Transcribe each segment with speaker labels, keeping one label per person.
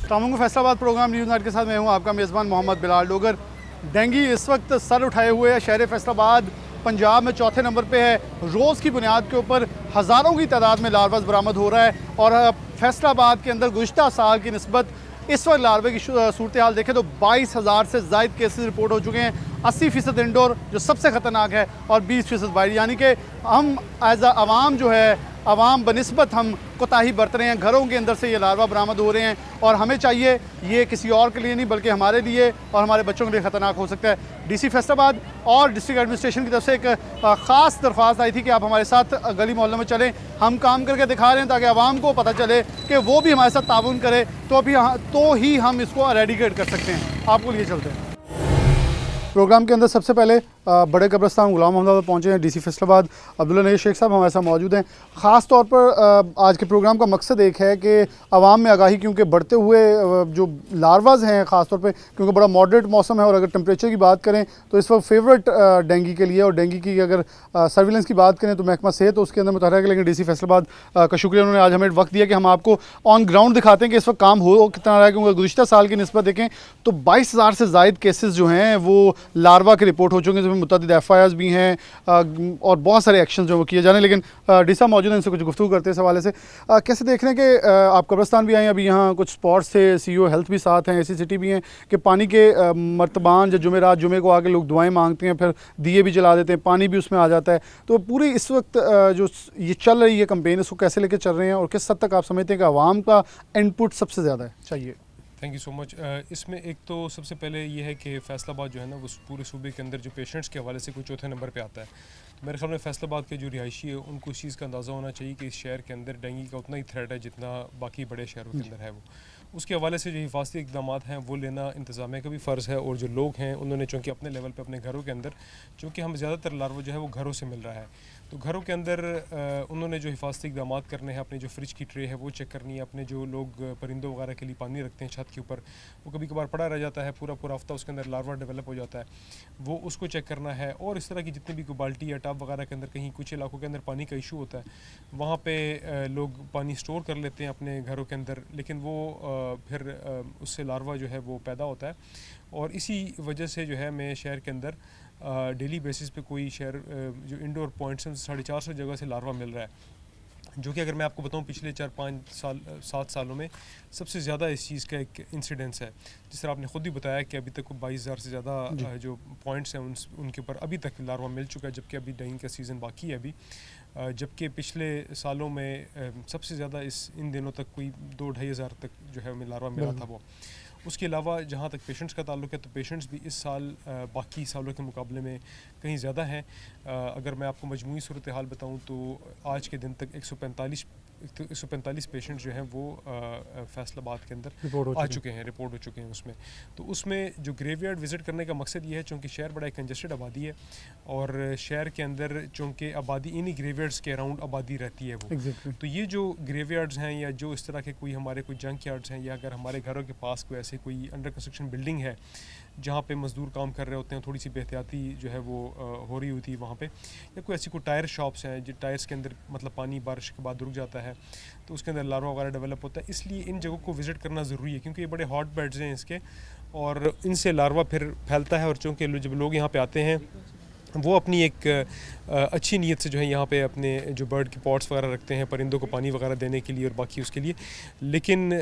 Speaker 1: अस्सलाम Faisalabad programme news night के साथ मैं हूं आपका मेज़बान मोहम्मद बिलाल डोगर। डेंगी इस वक्त सर उठाए हुए है। शहर फैसलाबाद पंजाब में चौथे नंबर पे है। रोज़ की बुनियाद के ऊपर हज़ारों की तादाद में लार्वास बरामद हो रहा है और फैसलाबाद के अंदर गुज़िश्ता साल की निस्बत इस वक्त लार्वे की सूरत हाल देखें तो 22,000 से ज़ायद केसेस रिपोर्ट हो चुके हैं। 80% इंडोर जो सबसे ख़तरनाक है और 20% बाहर, यानी कि हम एज आवाम जो है आवाम बनिस्बत हम कोताही बरत रहे हैं। घरों के अंदर से ये लार्वा बरामद हो रहे हैं और हमें चाहिए ये किसी और के लिए नहीं बल्कि हमारे लिए और हमारे बच्चों के लिए ख़तरनाक हो सकता है। डीसी फैसलाबाद और डिस्ट्रिक्ट एडमिनिस्ट्रेशन की तरफ से एक ख़ास दरख्वास्त आई थी कि आप हमारे साथ गली मोहल्लों में चलें, हम काम करके दिखा रहे हैं ताकि आवाम को पता चले कि वो भी हमारे साथ ताउन करे तो ही हम इसको एरेडिकेट कर सकते हैं। आपको लिए चलते हैं। प्रोग्राम के अंदर सबसे पहले बड़े कब्रस्तान गुलाम मोहम्मद पहुँचे हैं। डीसी फैसलाबाद अब्दुल्ला नईर शेख साहब हमारे साथ मौजूद हैं। ख़ास तौर पर आज के प्रोग्राम का मकसद एक है कि आवाम में आगाही, क्योंकि बढ़ते हुए जो लार्वाज हैं ख़ास तौर पे क्योंकि बड़ा मॉडरेट मौसम है और अगर टेम्परेचर की बात करें तो इस वक्त फेवरेट डेंगी के लिए, और डेंगी की अगर सर्विलेंस की बात करें तो महकमा सेहत तो उसके अंदर मुतहरक है, लेकिन डीसी फैसलाबाद का शुक्रिया उन्होंने आज हमें वक्त दिया कि हम आपको ऑन ग्राउंड दिखाते हैं कि इस वक्त काम हो कितना रहा है। क्योंकि गुज़िश्ता साल की निस्बत देखें तो 22,000 से ज़ायद केसेस जो हैं वो लार्वा के रिपोर्ट हो चुके हैं, जिसमें मुतअद्दिद FIRs भी हैं और बहुत सारे एक्शन जो वो किए जा रहे हैं। लेकिन डी साहब मौजूद हैं, इनसे कुछ गुफ्तगू करते हैं इस हवाले से। कैसे देख रहे हैं कि आप कब्रस्तान भी आए, अभी यहाँ कुछ स्पॉट्स थे, CEO हेल्थ भी साथ हैं, ऐसी सिटी भी हैं कि पानी के मर्तबान जो जुमे को आके लोग दुआएं मांगते हैं, फिर दिए भी जला देते हैं, पानी भी उसमें आ जाता है। तो पूरी इस वक्त जो ये चल रही है कैंपेन, इसको कैसे लेके चल रहे हैं और किस हद तक आप समझते हैं कि आवाम का इनपुट सबसे ज़्यादा चाहिए?
Speaker 2: Thank you so much. इसमें एक तो सबसे पहले ये है कि फैसलाबाद जो है ना वो पूरे सूबे के अंदर जो पेशेंट्स के हवाले से कोई चौथे नंबर पे आता है। तो मेरे ख्याल में फैसलाबाद के जो रिहायशी है उनको इस चीज़ का अंदाज़ा होना चाहिए कि इस शहर के अंदर डेंगू का उतना ही थ्रेट है जितना बाकी बड़े शहरों के अंदर है। वो उसके हवाले से जो हिफाजती इकदाम हैं वो लेना इंतज़ामिया का भी फ़र्ज़ है, और जो लोग हैं उन्होंने चूँकि अपने लेवल पे अपने घरों के अंदर, चूँकि हम ज़्यादातर लार्वा जो है वो घरों से मिल रहा है, तो घरों के अंदर उन्होंने जो हिफाजती इकदाम करने हैं, अपने जो फ्रिज की ट्रे है वो चेक करनी है, अपने जो लोग परिंदों वगैरह के लिए पानी रखते हैं छत के ऊपर, वो कभी कभार पड़ा रह जाता है पूरा हफ्ता, उसके अंदर लार्वा डेवलप हो जाता है, वो उसको चेक करना है। और इस तरह की जितनी भी कोई बाल्टी या टब वगैरह के अंदर कहीं कुछ इलाकों के अंदर पानी का इशू होता है, वहाँ पे लोग पानी स्टोर कर लेते हैं अपने घरों के अंदर, लेकिन वो फिर उससे लार्वा जो है वो पैदा होता है। और इसी वजह से जो है मैं शहर के अंदर डेली बेसिस पे कोई शहर जो इंडोर पॉइंट्स हैं 450 जगह से लार्वा मिल रहा है, जो कि अगर मैं आपको बताऊं पिछले 7 सालों में सबसे ज़्यादा इस चीज़ का एक इंसिडेंस है। जिस तरह आपने ख़ुद ही बताया कि अभी तक 22,000 से ज़्यादा जो पॉइंट्स हैं उनके ऊपर अभी तक लार्वा मिल चुका है, जबकि अभी डेंगू का सीज़न बाकी है अभी। जबकि पिछले सालों में सबसे ज़्यादा इन दिनों तक कोई 2-2.5 हज़ार तक जो है हमें लार्वा मिला था वो। उसके अलावा जहाँ तक पेशेंट्स का ताल्लुक है तो पेशेंट्स भी इस साल बाकी सालों के मुकाबले में कहीं ज़्यादा हैं। अगर मैं आपको मजमूई सूरत हाल बताऊँ तो आज के दिन तक 145 पेशेंट जो हैं वो फैसलाबाद के अंदर रिपोर्ट हो चुके हैं उसमें। तो उसमें जो ग्रेवयार्ड विज़िट करने का मकसद ये है, चूँकि शहर बड़ा कंजस्टेड आबादी है और शहर के अंदर चूँकि आबादी इन्हीं ग्रेवयार्ड्स के अराउंड आबादी रहती है वो तो ये जो ग्रेवयार्ड्स हैं या जो इस तरह के कोई हमारे कोई जंक यार्ड्स हैं, या अगर हमारे घरों के पास कोई ऐसे कोई अंडर कंस्ट्रक्शन बिल्डिंग है जहाँ पे मज़दूर काम कर रहे होते हैं, थोड़ी सी बेहतियाती जो है वो हो रही होती है वहाँ पे, या कोई ऐसी कोई टायर शॉप्स हैं जो टायर्स के अंदर मतलब पानी बारिश के बाद रुक जाता है तो उसके अंदर लार्वा वगैरह डेवलप होता है। इसलिए इन जगहों को विज़िट करना ज़रूरी है, क्योंकि ये बड़े हॉट बेड्स हैं इसके और इनसे लार्वा फिर फैलता है। और चूँकि जब लोग यहाँ पर आते हैं वो अपनी एक अच्छी नीयत से जो है यहाँ पे अपने जो बर्ड के पॉट्स वगैरह रखते हैं परिंदों को पानी वगैरह देने के लिए और बाकी उसके लिए, लेकिन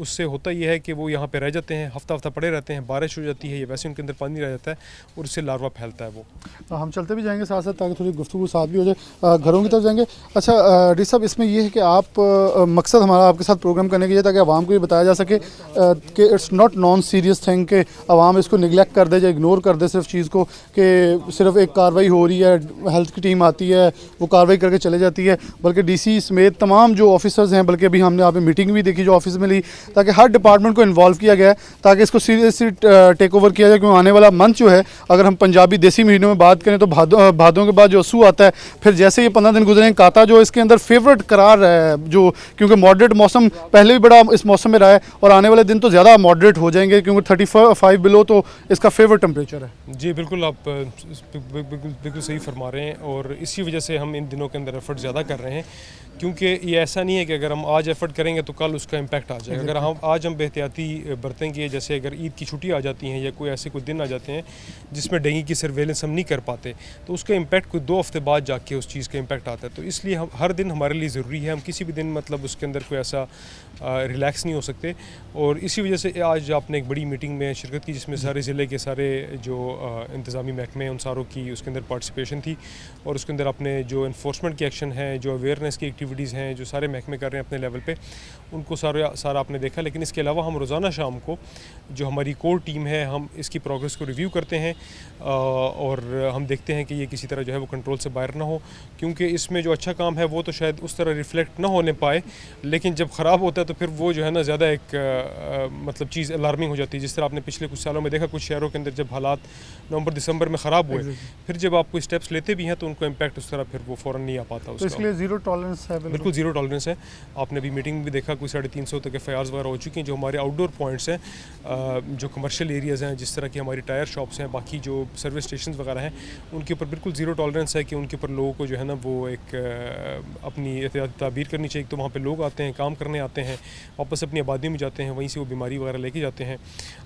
Speaker 2: उससे होता ये है कि वो यहाँ पे रह जाते हैं, हफ्ता पड़े रहते हैं, बारिश हो जाती है या वैसे उनके अंदर पानी रह जाता है और उससे लार्वा फैलता है वो।
Speaker 1: हम चलते भी जाएंगे साथ साथ ताकि थोड़ी गुफ्तगू साथ भी हो जाए, घरों की तरफ जाएंगे। अच्छा डी साहब, इसमें ये है कि आप मकसद हमारा आपके साथ प्रोग्राम करने के लिए ताकि आवाम को ये बताया जा सके कि it's not non serious thing कि आवाम इसको निगलेक्ट कर दे या इग्नोर कर दे सिर्फ चीज़ को, कि सिर्फ एक कार्रवाई हो रही है, हेल्थ की टीम आती है वो कार्रवाई करके चले जाती है, बल्कि डीसी समेत तमाम जो ऑफिसर्स हैं, बल्कि अभी हमने यहाँ पे मीटिंग भी देखी जो ऑफिस में ली, ताकि हर डिपार्टमेंट को इन्वॉल्व किया गया है ताकि इसको सीरियसली टेक ओवर किया जाए। क्योंकि आने वाला मंथ जो है, अगर हम पंजाबी देसी महीनों में बात करें तो भादों के बाद जो असू आता है, फिर जैसे ये 15 दिन गुजरेंगे काता जो इसके अंदर फेवरेट करार है, जो क्योंकि मॉडरेट मौसम पहले भी बड़ा इस मौसम में रहा है और आने वाले दिन तो ज़्यादा मॉडरेट हो जाएंगे क्योंकि 35 बिलो तो इसका फेवरेट टेम्परेचर है।
Speaker 2: जी बिल्कुल, आप बिल्कुल सही फरमा रहे हैं और इसी वजह से हम इन दिनों के अंदर एफर्ट ज़्यादा कर रहे हैं, क्योंकि ये ऐसा नहीं है कि अगर हम आज एफर्ट करेंगे तो कल उसका इम्पैक्ट आ जाएगा। अगर हम आज बेहतियाती बरतेंगे, जैसे अगर ईद की छुट्टी आ जाती हैं या कोई ऐसे कोई दिन आ जाते हैं जिसमें डेंगू की सर्वेलेंस हम नहीं कर पाते, तो उसका इम्पैक्ट कोई 2 हफ्ते बाद जाके उस चीज़ का इम्पैक्ट आता है। तो इसलिए हम हर दिन हमारे लिए ज़रूरी है, हम किसी भी दिन मतलब उसके अंदर कोई ऐसा रिलैक्स नहीं हो सकते। और इसी वजह से आज आपने एक बड़ी मीटिंग में शिरकत की जिसमें सारे ज़िले के सारे जो इंतज़ामी महकमे उन सारों की उसके अंदर पार्टिसिपेशन थी। और उसके अंदर अपने जो इन्फोर्समेंट की एक्शन है, जो अवेयरनेस की एक्टिविटीज़ हैं, जो सारे महकमे कर रहे हैं अपने लेवल पे, उनको सारा आपने देखा। लेकिन इसके अलावा हम रोज़ाना शाम को जो हमारी कोर टीम है, हम इसकी प्रोग्रेस को रिव्यू करते हैं और हम देखते हैं कि ये किसी तरह जो है वो कंट्रोल से बाहर ना हो, क्योंकि इसमें जो अच्छा काम है वो तो शायद उस तरह रिफ्लेक्ट ना होने पाए, लेकिन जब ख़राब होता है तो फिर वो जो है ना ज़्यादा एक मतलब चीज़ अलार्मिंग हो जाती है। जिस तरह आपने पिछले कुछ सालों में देखा, कुछ शहरों के अंदर जब हालात नवंबर दिसंबर में ख़राब हुए, फिर जब आप कोई स्टेप्स लेते भी हैं तो उनको इम्पैक्ट उस तरह फिर वो फ़ौरन नहीं आ पाता।
Speaker 1: तो इसके लिए ज़ीरो टॉलरेंस है?
Speaker 2: बिल्कुल ज़ीरो टॉलरेंस है। आपने अभी मीटिंग में भी देखा कोई 350 तक FIRs वगैरह हो चुकी हैं। जो हमारे आउटडोर पॉइंट्स हैं, जो कमर्शियल एरियाज़ हैं, जिस तरह की हमारी टायर शॉप्स हैं, बाकी जो सर्विस स्टेशन वगैरह हैं, उनके ऊपर बिल्कुल ज़ीरो टॉलरेंस है कि उनके ऊपर लोगों को जो है ना वो एक अपनी एहतियाती तदबीर करनी चाहिए। तो वहाँ पे लोग आते हैं, काम करने आते हैं, वापस अपनी आबादी में जाते हैं, वहीं से वो बीमारी वगैरह लेके जाते हैं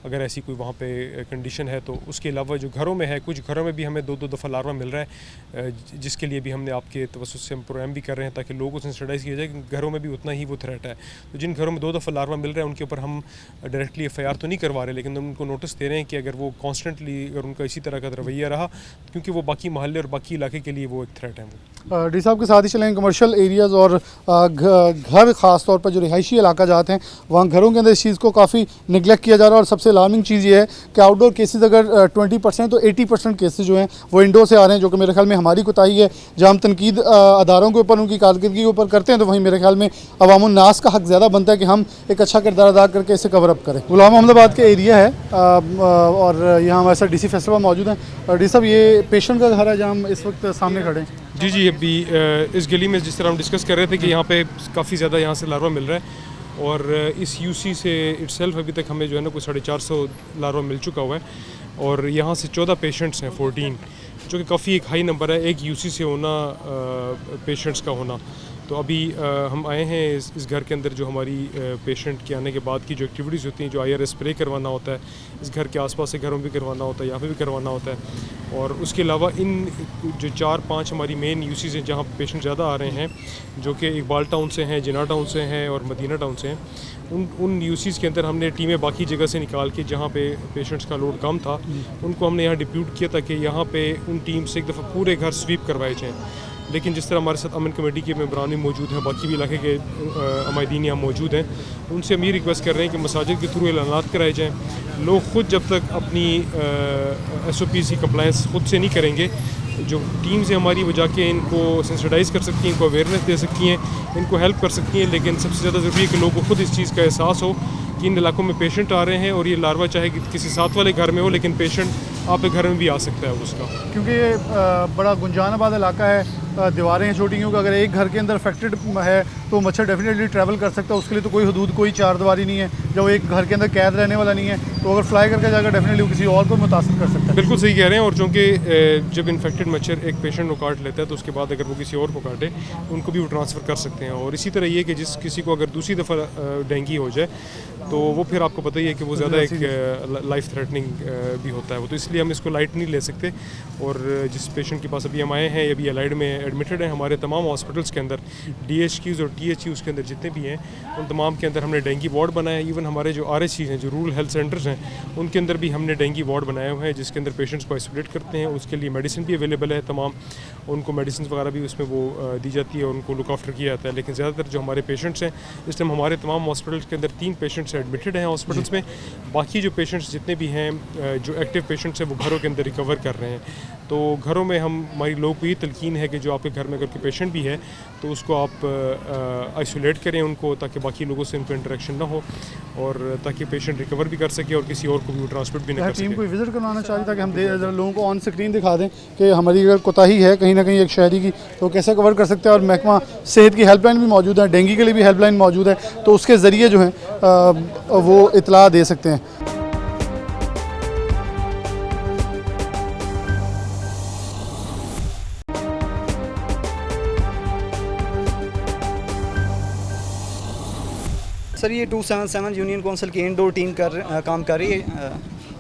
Speaker 2: अगर ऐसी कोई वहाँ पे कंडीशन है। तो उसके अलावा जो घरों में है, कुछ घरों में भी हमें 2-2 दफ़ा लार्वा मिल रहा है, जिसके लिए भी हमने आपके तवज्जुह से हम प्रोग्राम भी कर रहे हैं ताकि लोगों को सेंसिटाइज़ किया जाए कि घरों में भी उतना ही वो थ्रेट है। तो जिन घरों में 2 दफ़ा लार्वा मिल रहा है उनके ऊपर हम डायरेक्टली FIR तो नहीं करवा रहे, लेकिन उनको नोटिस दे रहे हैं कि अगर वो कॉन्स्टेंटली अगर उनका इसी तरह का रवैया रहा, क्योंकि वो बाकी मोहल्ले और बाकी इलाके के लिए वो एक थ्रेट है। वो
Speaker 1: डी साहब के साथ ही चलेंगे कमर्शियल एरियाज़ और घर ख़ास तौर पर जो रिहायशी इलाका जाते हैं वहाँ घरों के अंदर इस चीज़ को काफ़ी निगलेक्ट किया जा रहा है। और सबसे अलार्मिंग चीज़ ये है कि आउटडोर केसेस अगर 20% तो 80% केसेस जो हैं वो इंडोर से आ रहे हैं, जो कि मेरे ख्याल में हमारी कोताही है। जहाँ हम तनकीद अदारों के ऊपर उनकी कारकर्दगी के ऊपर करते हैं, तो वहीं मेरे ख्याल में अवामुन्नास का हक़ ज़्यादा बनता है कि हम एक अच्छा किरदार अदा करके इसे कवर अप करें। गुलाम अहमदाबाद के एरिया है और यहाँ हमारे साथ DC फैसलाबाद मौजूद हैं। डी साहब, ये पेशेंट का घर है जहाँ हम इस वक्त सामने खड़े हैं?
Speaker 2: जी, अभी इस गली में जिस तरह हम डिस्कस कर रहे थे कि यहाँ पे काफ़ी ज़्यादा यहाँ से लार्वा मिल रहा है, और इस UC से इटसेल्फ अभी तक हमें जो है ना कोई 450 लार्वा मिल चुका हुआ है। और यहाँ से 14 पेशेंट्स हैं, 14, जो कि काफ़ी एक हाई नंबर है, एक UC से होना पेशेंट्स का होना। तो अभी हम आए हैं इस घर के अंदर, जो हमारी पेशेंट के आने के बाद की जो एक्टिविटीज़ होती हैं, जो IRS स्प्रे करवाना होता है, इस घर के आसपास के घरों में भी करवाना होता है, यहाँ पे भी करवाना होता है। और उसके अलावा इन जो 4-5 हमारी मेन UCs हैं जहाँ पेशेंट ज़्यादा आ रहे हैं, जो कि इकबाल टाउन से हैं, जिना टाउन से हैं और मदीना टाउन से हैं, उन UCs के अंदर हमने टीमें बाकी जगह से निकाल के जहाँ पे पेशेंट्स का लोड कम था उनको हमने यहाँ डिप्यूट किया ताकि यहाँ पे उन टीम से एक दफ़ा पूरे घर स्वीप करवाए जाएँ। लेकिन जिस तरह हमारे साथ अमन कमेटी के मेंबरान भी मौजूद हैं, बाकी भी इलाके के अमायदीन यहाँ मौजूद हैं, उनसे हम ये रिक्वेस्ट कर रहे हैं कि मसाजिद के थ्रू ऐलानात कराए जाएँ। लोग खुद जब तक अपनी SOPs की कंप्लायंस खुद से नहीं करेंगे, जो टीम्स हैं हमारी वो जाके इनको सेंसिटाइज़ कर सकती हैं, इनको अवेयरनेस दे सकती हैं, इनको हेल्प कर सकती हैं। लेकिन सबसे ज़्यादा ज़रूरी है कि लोगों को खुद इस चीज़ का एहसास हो कि इन इलाकों में पेशेंट आ रहे हैं और ये लार्वा चाहे किसी साथ वाले घर में हो, लेकिन पेशेंट आपके घर में भी आ सकता है उसका,
Speaker 1: क्योंकि ये बड़ा गुंजानाबाद इलाका है, दीवारें हैं छोटी, क्योंकि अगर एक घर के अंदर अफेक्टेड है तो मच्छर डेफिनेटली ट्रैवल कर सकता है। उसके लिए तो कोई हदूद, कोई चार दीवारी नहीं है। जब वो एक घर के अंदर कैद रहने वाला नहीं है तो अगर फ्लाई करके जाकर डेफिनेटली वो किसी और को मुतासिर कर सकता है।
Speaker 2: बिल्कुल सही कह रहे हैं। और चूँकि जब इन्फेक्टेड मच्छर एक पेशेंट को काट लेता है तो उसके बाद अगर वो किसी और को काटे उनको भी वो ट्रांसफ़र कर सकते हैं। और इसी तरह ये कि जिस किसी को अगर दूसरी दफ़ा डेंगू हो जाए तो वो फिर आपको पता ही है कि वो ज़्यादा एक लाइफ थ्रेटनिंग भी होता है वो, तो इसलिए हम इसको लाइट नहीं ले सकते। और जिस पेशेंट के पास अभी हम आए हैं, ये अभी एलाइड में एडमिटेड हैं। हमारे तमाम हॉस्पिटल्स के अंदर DHQs और THUs के अंदर जितने भी हैं उन तमाम के अंदर हमने डेंगू वार्ड बनाया है। इवन हमारे जो RHCs हैं, जो रूरल हेल्थ सेंटर्स हैं, उनके अंदर भी हमने डेंगू वार्ड बनाए हुए हैं जिसके अंदर पेशेंट्स को आइसोलेट करते हैं। उसके लिए मेडिसिन भी अवेलेबल है तमाम, उनको मेडिसिन वगैरह भी उसमें वो दी जाती है और उनको लुक आफ्टर किया जाता है। लेकिन ज़्यादातर जो हमारे पेशेंट्स हैं, इस टाइम हमारे तमाम हॉस्पिटल्स के अंदर 3 पेशेंट्स एडमिटेड हैं हॉस्पिटल्स में। बाकी जो पेशेंट्स जितने भी हैं, जो एक्टिव पेशेंट्स हैं, वो घरों के अंदर रिकवर कर रहे हैं। तो घरों में हमारी लोगों को ये तलकीन है कि जो आपके घर में अगर कोई पेशेंट भी है तो उसको आप आइसोलेट करें उनको, ताकि बाकी लोगों से उनको इंटरेक्शन ना हो और ताकि पेशेंट रिकवर भी कर सके और किसी और को भी ट्रांसमिट भी ना कर सके।
Speaker 1: टीम को विजिट करवाना चाहिए ताकि हम लोगों को ऑन स्क्रीन दिखा दें कि हमारी अगर कोताही है कहीं ना कहीं एक शहरी की तो कैसे कवर कर सकते हैं। और महकमा सेहत की हेल्पलाइन भी मौजूद है, डेंगू के लिए भी हेल्पलाइन मौजूद है, तो उसके ज़रिए जो है वो इतला दे सकते हैं।
Speaker 3: सर ये 277 यूनियन काउंसिल की इंडोर टीम काम कर रही है।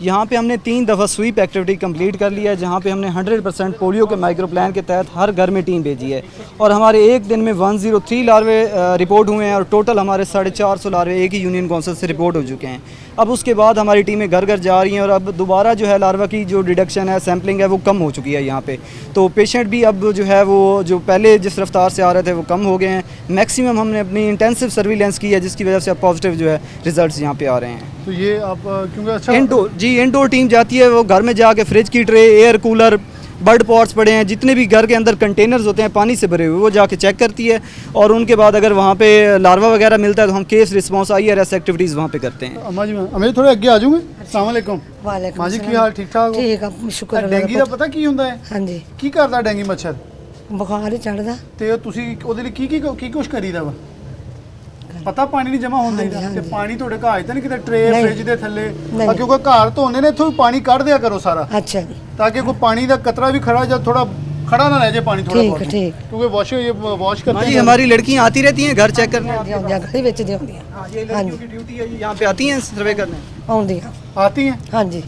Speaker 3: यहाँ पे हमने 3 दफ़ा स्वीप एक्टिविटी कंप्लीट कर लिया है, जहाँ पे हमने 100% पोलियो के माइक्रो प्लान के तहत हर घर में टीम भेजी है और हमारे एक दिन में 103 लार्वे रिपोर्ट हुए हैं और टोटल हमारे 450 लार्वे एक ही यूनियन काउंसिल से रिपोर्ट हो चुके हैं। अब उसके बाद हमारी टीमें घर घर जा रही हैं और अब दोबारा जो है लार्वा की जो डिडक्शन है, सैम्पलिंग है, वो कम हो चुकी है यहाँ पे। तो पेशेंट भी अब जो है वो जो पहले जिस रफ्तार से आ रहे थे वो कम हो गए हैं। मैक्सिमम हमने अपनी इंटेंसिव सर्विलेंस की है, जिसकी वजह से अब पॉजिटिव जो है रिजल्ट्स यहाँ पे आ रहे हैं।
Speaker 1: तो ये आप क्योंकि अच्छा
Speaker 3: इंडोर टीम जाती है, वो घर में जाके फ्रिज की tray, air cooler, bird pots पड़े हैं, जितने भी घर के अंदर कंटेनर्स होते हैं पानी से भरे हुए, वो जाके चेक करती है और उनके बाद अगर वहाँ पे लार्वा वगैरह मिलता है तो हम केस रिस्पांस IRS एक्टिविटीज़ वहाँ पे करते हैं।
Speaker 1: अम्मा जी मैं थोड़े अगे आ जाऊंगे। अस्सलाम वालेकुम।
Speaker 4: वालेकुम
Speaker 1: माँ जी की हाल ठीक ठाक हो?
Speaker 4: ठीक है, शुक्र अल्लाह
Speaker 1: डेंगी
Speaker 4: ਦਾ
Speaker 1: ਦਾ ਪਤਾ ਕੀ ਹੁੰਦਾ ਹੈ?
Speaker 4: ਹਾਂਜੀ
Speaker 1: ਕੀ ਕਰਦਾ ਡੈਂਗੀ ਮੱਛਰ
Speaker 4: ਬੁਖਾਰ ਹੀ ਚੜਦਾ
Speaker 1: ਤੇ ਤੁਸੀਂ ਉਹਦੇ ਲਈ ਕੀ ਕੁਛ ਕਰੀਦਾ ਵਾ? ਪਤਾ ਪਾਣੀ ਨਹੀਂ ਜਮਾ ਹੋਣ ਦਿੰਦਾ ਤੇ ਪਾਣੀ ਤੁਹਾਡੇ ਘਰ ਤਾਂ ਨਹੀਂ ਕਿਤੇ ਟਰੇ ਫ੍ਰਿਜ ਦੇ ਥੱਲੇ ਕਿਉਂਕਿ ਘਰ ਧੋਣੇ ਨੇ ਇੱਥੋਂ ਪਾਣੀ ਕੱਢ ਦਿਆ ਕਰੋ ਸਾਰਾ
Speaker 4: अच्छा जी
Speaker 1: ਤਾਂ ਕਿ ਕੋਈ ਪਾਣੀ ਦਾ ਕਤਰਾ ਵੀ ਖੜਾ ਜਾਂ ਥੋੜਾ खड़ा ना रह जाए पानी थोड़ा
Speaker 4: ठीक
Speaker 1: बहुत
Speaker 4: ठीक
Speaker 1: क्योंकि वॉश करते
Speaker 3: जी
Speaker 1: हैं।
Speaker 3: हमारी लड़कियाँ आती रहती हैं घर चेक करने।
Speaker 4: ਆਉਂਦੀਆਂ ਗਲੀ ਵਿੱਚ ਦੀ ਆਉਂਦੀਆਂ
Speaker 3: ये लड़कियों की ड्यूटी है, यहाँ पे आती हैं सर्वे करने।
Speaker 4: ਆਉਂਦੀਆਂ
Speaker 1: आती हैं।
Speaker 4: ਹਾਂਜੀ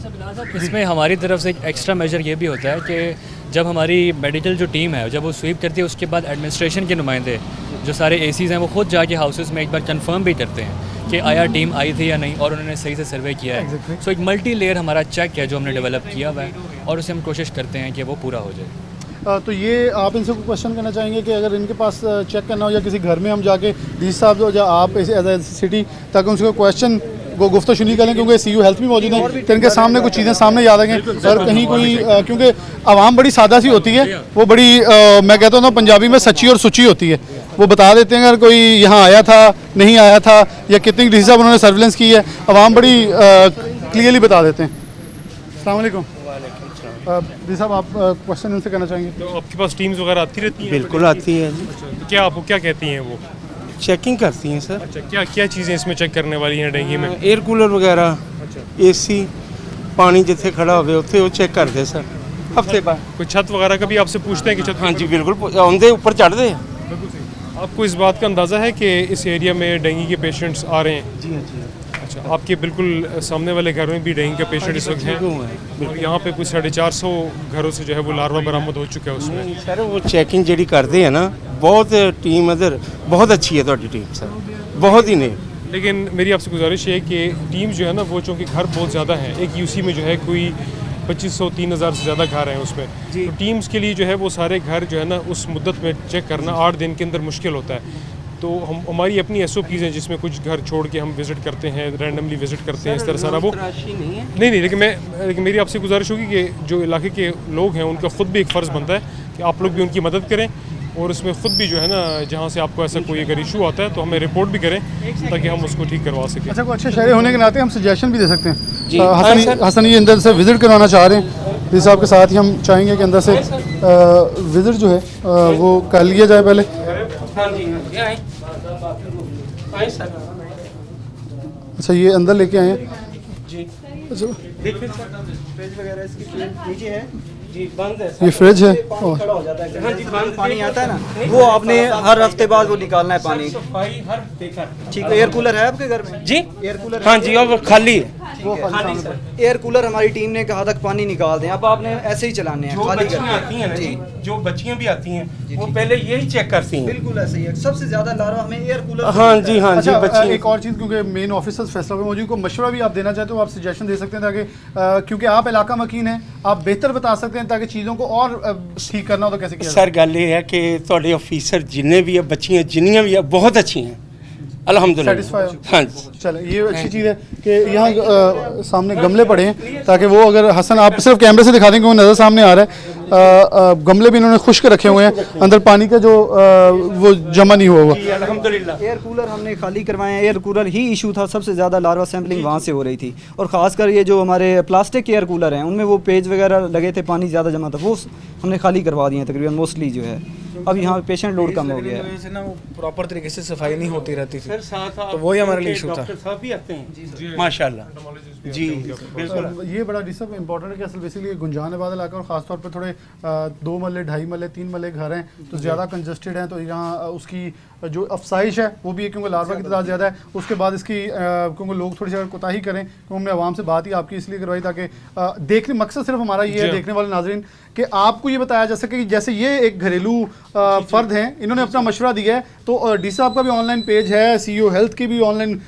Speaker 5: इसमें हमारी तरफ से एक एक्स्ट्रा मेजर ये भी होता है कि जब हमारी मेडिकल जो टीम है जब वो स्वीप करती है उसके बाद एडमिनिस्ट्रेशन के नुमाइंदे जो सारे एसीज़ हैं वो खुद जाके हाउसेस में एक बार कंफर्म भी करते हैं कि आया टीम आई थी या नहीं और उन्होंने सही से सर्वे किया है। सो एक मल्टी लेयर हमारा चेक है जो हमने डेवलप किया हुआ है और उसे हम कोशिश करते हैं कि वो पूरा हो जाए।
Speaker 1: तो ये आप इनसे कोई क्वेश्चन करना चाहेंगे कि अगर इनके पास चेक करना हो या किसी घर में हम जाके डी साहब जो या आप एज ए सिटी ताकि उनसे क्वेश्चन को गुफ्तगू नहीं करें क्योंकि CU हेल्थ भी मौजूद है तो इनके सामने कुछ चीज़ें सामने याद आएंगे और कहीं कोई क्योंकि आवाम बड़ी सादा सी होती है, वो बड़ी मैं कहता हूँ ना पंजाबी में सच्ची और सुची होती है। वो बता देते हैं अगर कोई यहाँ आया था नहीं आया था या कितनी डी साहब उन्होंने सर्विलेंस की है, आवाम बड़ी क्लियरली बता देते हैं। अस्सलाम वालेकुम। जी साहब आप क्वेश्चन इनसे करना चाहेंगे?
Speaker 2: तो आपके पास टीम्स वगैरह आती रहती हैं?
Speaker 6: बिल्कुल आती है जी,
Speaker 2: क्या आपको क्या कहती हैं वो?
Speaker 6: चेकिंग करती हैं सर।
Speaker 2: अच्छा, क्या क्या चीज़ें इसमें चेक करने वाली हैं डेंगू में?
Speaker 6: एयर कूलर वगैरह, AC, पानी जिथे खड़ा होवे उत्थे वो चेक करते सर हफ्ते बाद।
Speaker 2: कोई छत वगैरह का भी आपसे पूछते हैं कि छत?
Speaker 6: हाँ जी बिल्कुल, आंदे ऊपर चढ़ते हैं।
Speaker 2: बिल्कुल सही। आपको इस बात का अंदाज़ा है कि इस एरिया में डेंगू के पेशेंट्स आ रहे हैं?
Speaker 6: जी हाँ जी।
Speaker 2: अच्छा, आपके बिल्कुल सामने वाले घरों में भी डेंगू का पेशेंट इस वक्त हैं और यहाँ पे कुछ 450 घरों से जो है वो लार्वा बरामद हो चुका है उसमें।
Speaker 6: सर वो चेकिंग जी करते हैं ना, बहुत टीम इधर बहुत अच्छी है ਤੁਹਾਡੀ टीम सर, बहुत ही नहीं।
Speaker 2: लेकिन मेरी आपसे गुजारिश है कि टीम जो है ना वो चूँकि घर बहुत ज़्यादा है, एक UC में जो है कोई 2500-3000 से ज़्यादा घर हैं उसमें, तो टीम्स के लिए जो है वो सारे घर जो है ना उस मुद्दत में चेक करना 8 दिन के अंदर मुश्किल होता है। तो हम हमारी अपनी SOPs हैं जिसमें कुछ घर छोड़ के हम विज़िट करते हैं, रैंडमली विज़िट करते हैं, इस तरह सारा वो नहीं लेकिन मेरी आपसे गुजारिश होगी कि जो इलाके के लोग हैं उनका ख़ुद भी एक फ़र्ज़ बनता है कि आप लोग भी उनकी मदद करें और उसमें ख़ुद भी जो है ना जहाँ से आपको ऐसा कोई अगर इशू आता है तो हमें रिपोर्ट भी करें ताकि हम उसको ठीक करवा सकें।
Speaker 1: अच्छा, कोई अच्छे शहरी होने के नाते हम सजेशन भी दे सकते
Speaker 6: जी,
Speaker 1: हैं। हसन ये अंदर से विज़िट करवाना चाह रहे हैं, इस साहब के साथ ही हम चाहेंगे कि अंदर से विज़िट जो है वो कर लिया जाए पहले। अच्छा, ये अंदर लेके आए हैं
Speaker 6: जी।
Speaker 1: अच्छा,
Speaker 3: फ्रिज वगैरह इसकी नीचे है
Speaker 6: जी, बंद है
Speaker 1: ये फ्रिज है और
Speaker 3: खड़ा हो जाता है। हाँ जी, पानी आता है ना वो आपने हर हफ्ते बाद वो निकालना है पानी।
Speaker 6: सफाई हर देखा।
Speaker 3: ठीक है, एयर कूलर है आपके घर में?
Speaker 6: जी
Speaker 3: एयर कूलर
Speaker 6: हाँ जी, और खाली है।
Speaker 3: वो एयर कूलर हमारी टीम ने कहा तक पानी निकाल दें, अब आपने ऐसे ही चलाने हैं।
Speaker 6: जो
Speaker 3: खाली
Speaker 6: बच्चियाँ आती हैं ना जी, जो बच्चियाँ भी आती हैं वो पहले यही चेक करती हैं।
Speaker 3: बिल्कुल ऐसे ही है, सबसे ज्यादा लार्वा हमें एयर कूलर।
Speaker 6: हाँ जी हाँ जी,
Speaker 1: अच्छा,
Speaker 6: बच्चियाँ।
Speaker 1: एक और चीज़ क्योंकि मेन ऑफिसर्स फैसला पे मौजूद, को मशवरा भी आप देना चाहते हो, आप सजेशन दे सकते हैं ताकि क्योंकि आप इलाका मकीन हैं, आप बेहतर बता सकते हैं ताकि चीज़ों को और ठीक करना हो तो कैसे किया
Speaker 6: सर गल ये है कि ਤੁਹਾਡੇ ऑफिसर जिन्ने भी है, बच्चियाँ जिन्नियाँ भी है, बहुत अच्छी हैं अल्हम्दुलिल्लाह।
Speaker 1: Satisfy?
Speaker 6: हाँ जी।
Speaker 1: चले, ये अच्छी चीज़ है कि यहाँ सामने गमले पड़े हैं ताकि वो अगर हसन आप सिर्फ कैमरे से दिखा दें कि वो नज़र सामने आ रहा है, गमले भी इन्होंने खुश्क रखे हुए हैं, अंदर पानी का जो वो जमा नहीं हुआ हुआ।
Speaker 6: अल्हम्दुलिल्लाह।
Speaker 3: एयर कूलर हमने खाली करवाए हैं, एयर कूलर ही इशू था, सबसे ज़्यादा लार्वा सैम्पलिंग वहाँ से हो रही थी और ख़ासकर ये जो हमारे प्लास्टिक के एयर कूलर हैं उनमें वो पेज वगैरह लगे थे, पानी ज़्यादा जमा था, वो हमने खाली करवा दिए हैं तकरीबन मोस्टली जो है। अब यहाँ पे पेशेंट लोड कम हो गया है।
Speaker 7: से ना वो प्रॉपर तरीके से सफाई नहीं होती रहती थी,
Speaker 6: फिर साथ
Speaker 7: तो वही हमारे लिए इशू था।
Speaker 6: डॉक्टर साहब भी आते हैं माशाल्लाह जी बिल्कुल।
Speaker 1: ये बड़ा डिस्टर्ब इंपॉर्टेंट है कि असल बेसिकली गुंजान आबाद इलाका और ख़ासतौर पे थोड़े 2 मरले 2.5 मरले 3 मरले घर हैं तो ज़्यादा कंजस्टेड हैं, तो यहाँ उसकी जो अफसाइश है वो भी है क्योंकि लार्वा की तादाद ज़्यादा है। उसके बाद इसकी क्योंकि लोग थोड़ी सी अगर कोताही करें, क्योंकि हमने आवाम से बात ही आपकी इसलिए करवाई ताकि देखने मकसद सिर्फ हमारा ये है देखने वाले नाजरीन कि आपको ये बताया जा सके कि जैसे ये एक घरेलू फ़र्द हैं, इन्होंने अपना मशवरा दिया है, तो डी साहब का भी ऑनलाइन पेज है, CEO हेल्थ की भी ऑनलाइन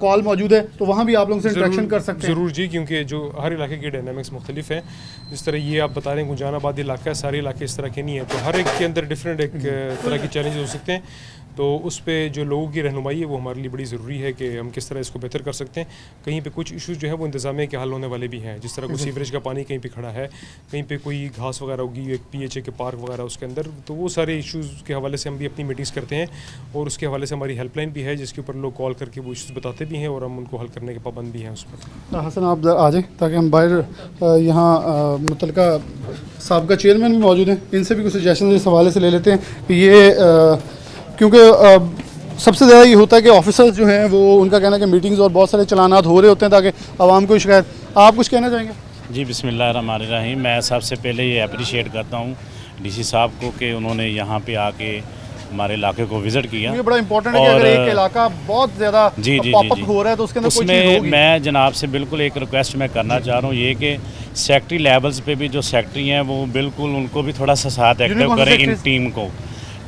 Speaker 1: कॉल मौजूद है, तो वहाँ भी आप लोगों से इंटरेक्शन कर सकते हैं।
Speaker 2: ज़रूर जी, क्योंकि जो हर इलाके के डायनामिक्स मुख्तलिफ हैं, जिस तरह ये आप बता रहे हैं गुंजानाबाद इलाका है, सारे इलाके इस तरह के नहीं है, तो हर एक के अंदर डिफरेंट एक तरह के चैलेंज हो सकते हैं। तो उस पर जो लोगों की रहनुमाई है वो हमारे लिए बड़ी ज़रूरी है कि हम किस तरह इसको बेहतर कर सकते हैं। कहीं पे कुछ इश्यूज़ जो है वो इंतज़ामिया के हल होने वाले भी हैं, जिस तरह कोई सीवरेज का पानी कहीं पे खड़ा है, कहीं पे कोई घास वगैरह होगी, एक PHA के पार्क वगैरह उसके अंदर, तो वो सारे इश्यूज़ के हवाले से हम भी अपनी मीटिंग्स करते हैं और उसके हवाले से हमारी हेल्पलाइन भी है जिसके ऊपर लोग कॉल करके वो इश्यूज़ बताते भी हैं और हम उनको हल करने के पाबंद भी हैं उस पर।
Speaker 1: हसन आप आ जाएँ ताकि हम बाहर यहाँ मुतलका साहब का चेयरमैन भी मौजूद हैं, इनसे भी कुछ सजेशन इस हवाले से ले लेते हैं कि ये क्योंकि सबसे ज़्यादा ये होता है कि ऑफिसर्स जो हैं वो उनका कहना है कि मीटिंग्स और बहुत सारे चलानात हो रहे होते हैं ताकि आवाम को शिकायत। आप कुछ कहना चाहेंगे?
Speaker 8: जी बिस्मिल्लाहिर्रहमानिर्रहीम। मैं सबसे पहले ये अप्रिशिएट करता हूँ DC साहब को कि उन्होंने यहाँ पे आके हमारे इलाके को विज़िट किया।
Speaker 1: ये बड़ा इंपॉर्टेंट है कि अगर एक इलाका बहुत ज़्यादा पॉपअप हो रहा है तो उसके अंदर कोई चीज़
Speaker 8: उसमें
Speaker 1: होगी।
Speaker 8: मैं जनाब से बिल्कुल एक रिक्वेस्ट मैं करना चाह रहा हूँ ये कि सेक्रेटरी लेवल्स पे भी जो सेक्रेटरी हैं वो बिल्कुल उनको भी थोड़ा सा साथ एक्टिव करें इन टीम को,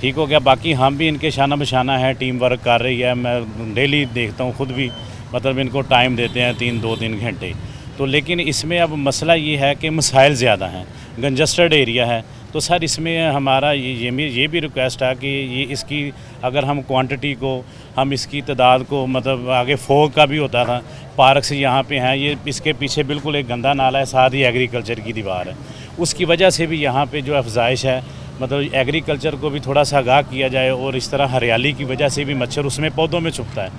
Speaker 8: ठीक हो गया। बाकी हम भी इनके शाना बशाना है, टीम वर्क कर रही है, मैं डेली देखता हूँ खुद भी, मतलब इनको टाइम देते हैं 2-3 घंटे। तो लेकिन इसमें अब मसला ये है कि मसाइल ज़्यादा हैं, कंजस्टेड एरिया है, तो सर इसमें हमारा ये भी रिक्वेस्ट है कि ये इसकी अगर हम क्वांटिटी को, हम इसकी तादाद को, मतलब आगे फोग का भी होता था, पार्क से यहाँ पे हैं, ये इसके पीछे बिल्कुल एक गंदा नाला है, साथ ही एग्रीकल्चर की दीवार है, उसकी वजह से भी यहाँ पे जो अफजाइश है, मतलब एग्रीकल्चर को भी थोड़ा सा आगाह किया जाए। और इस तरह हरियाली की वजह से भी मच्छर उसमें पौधों में छुपता है,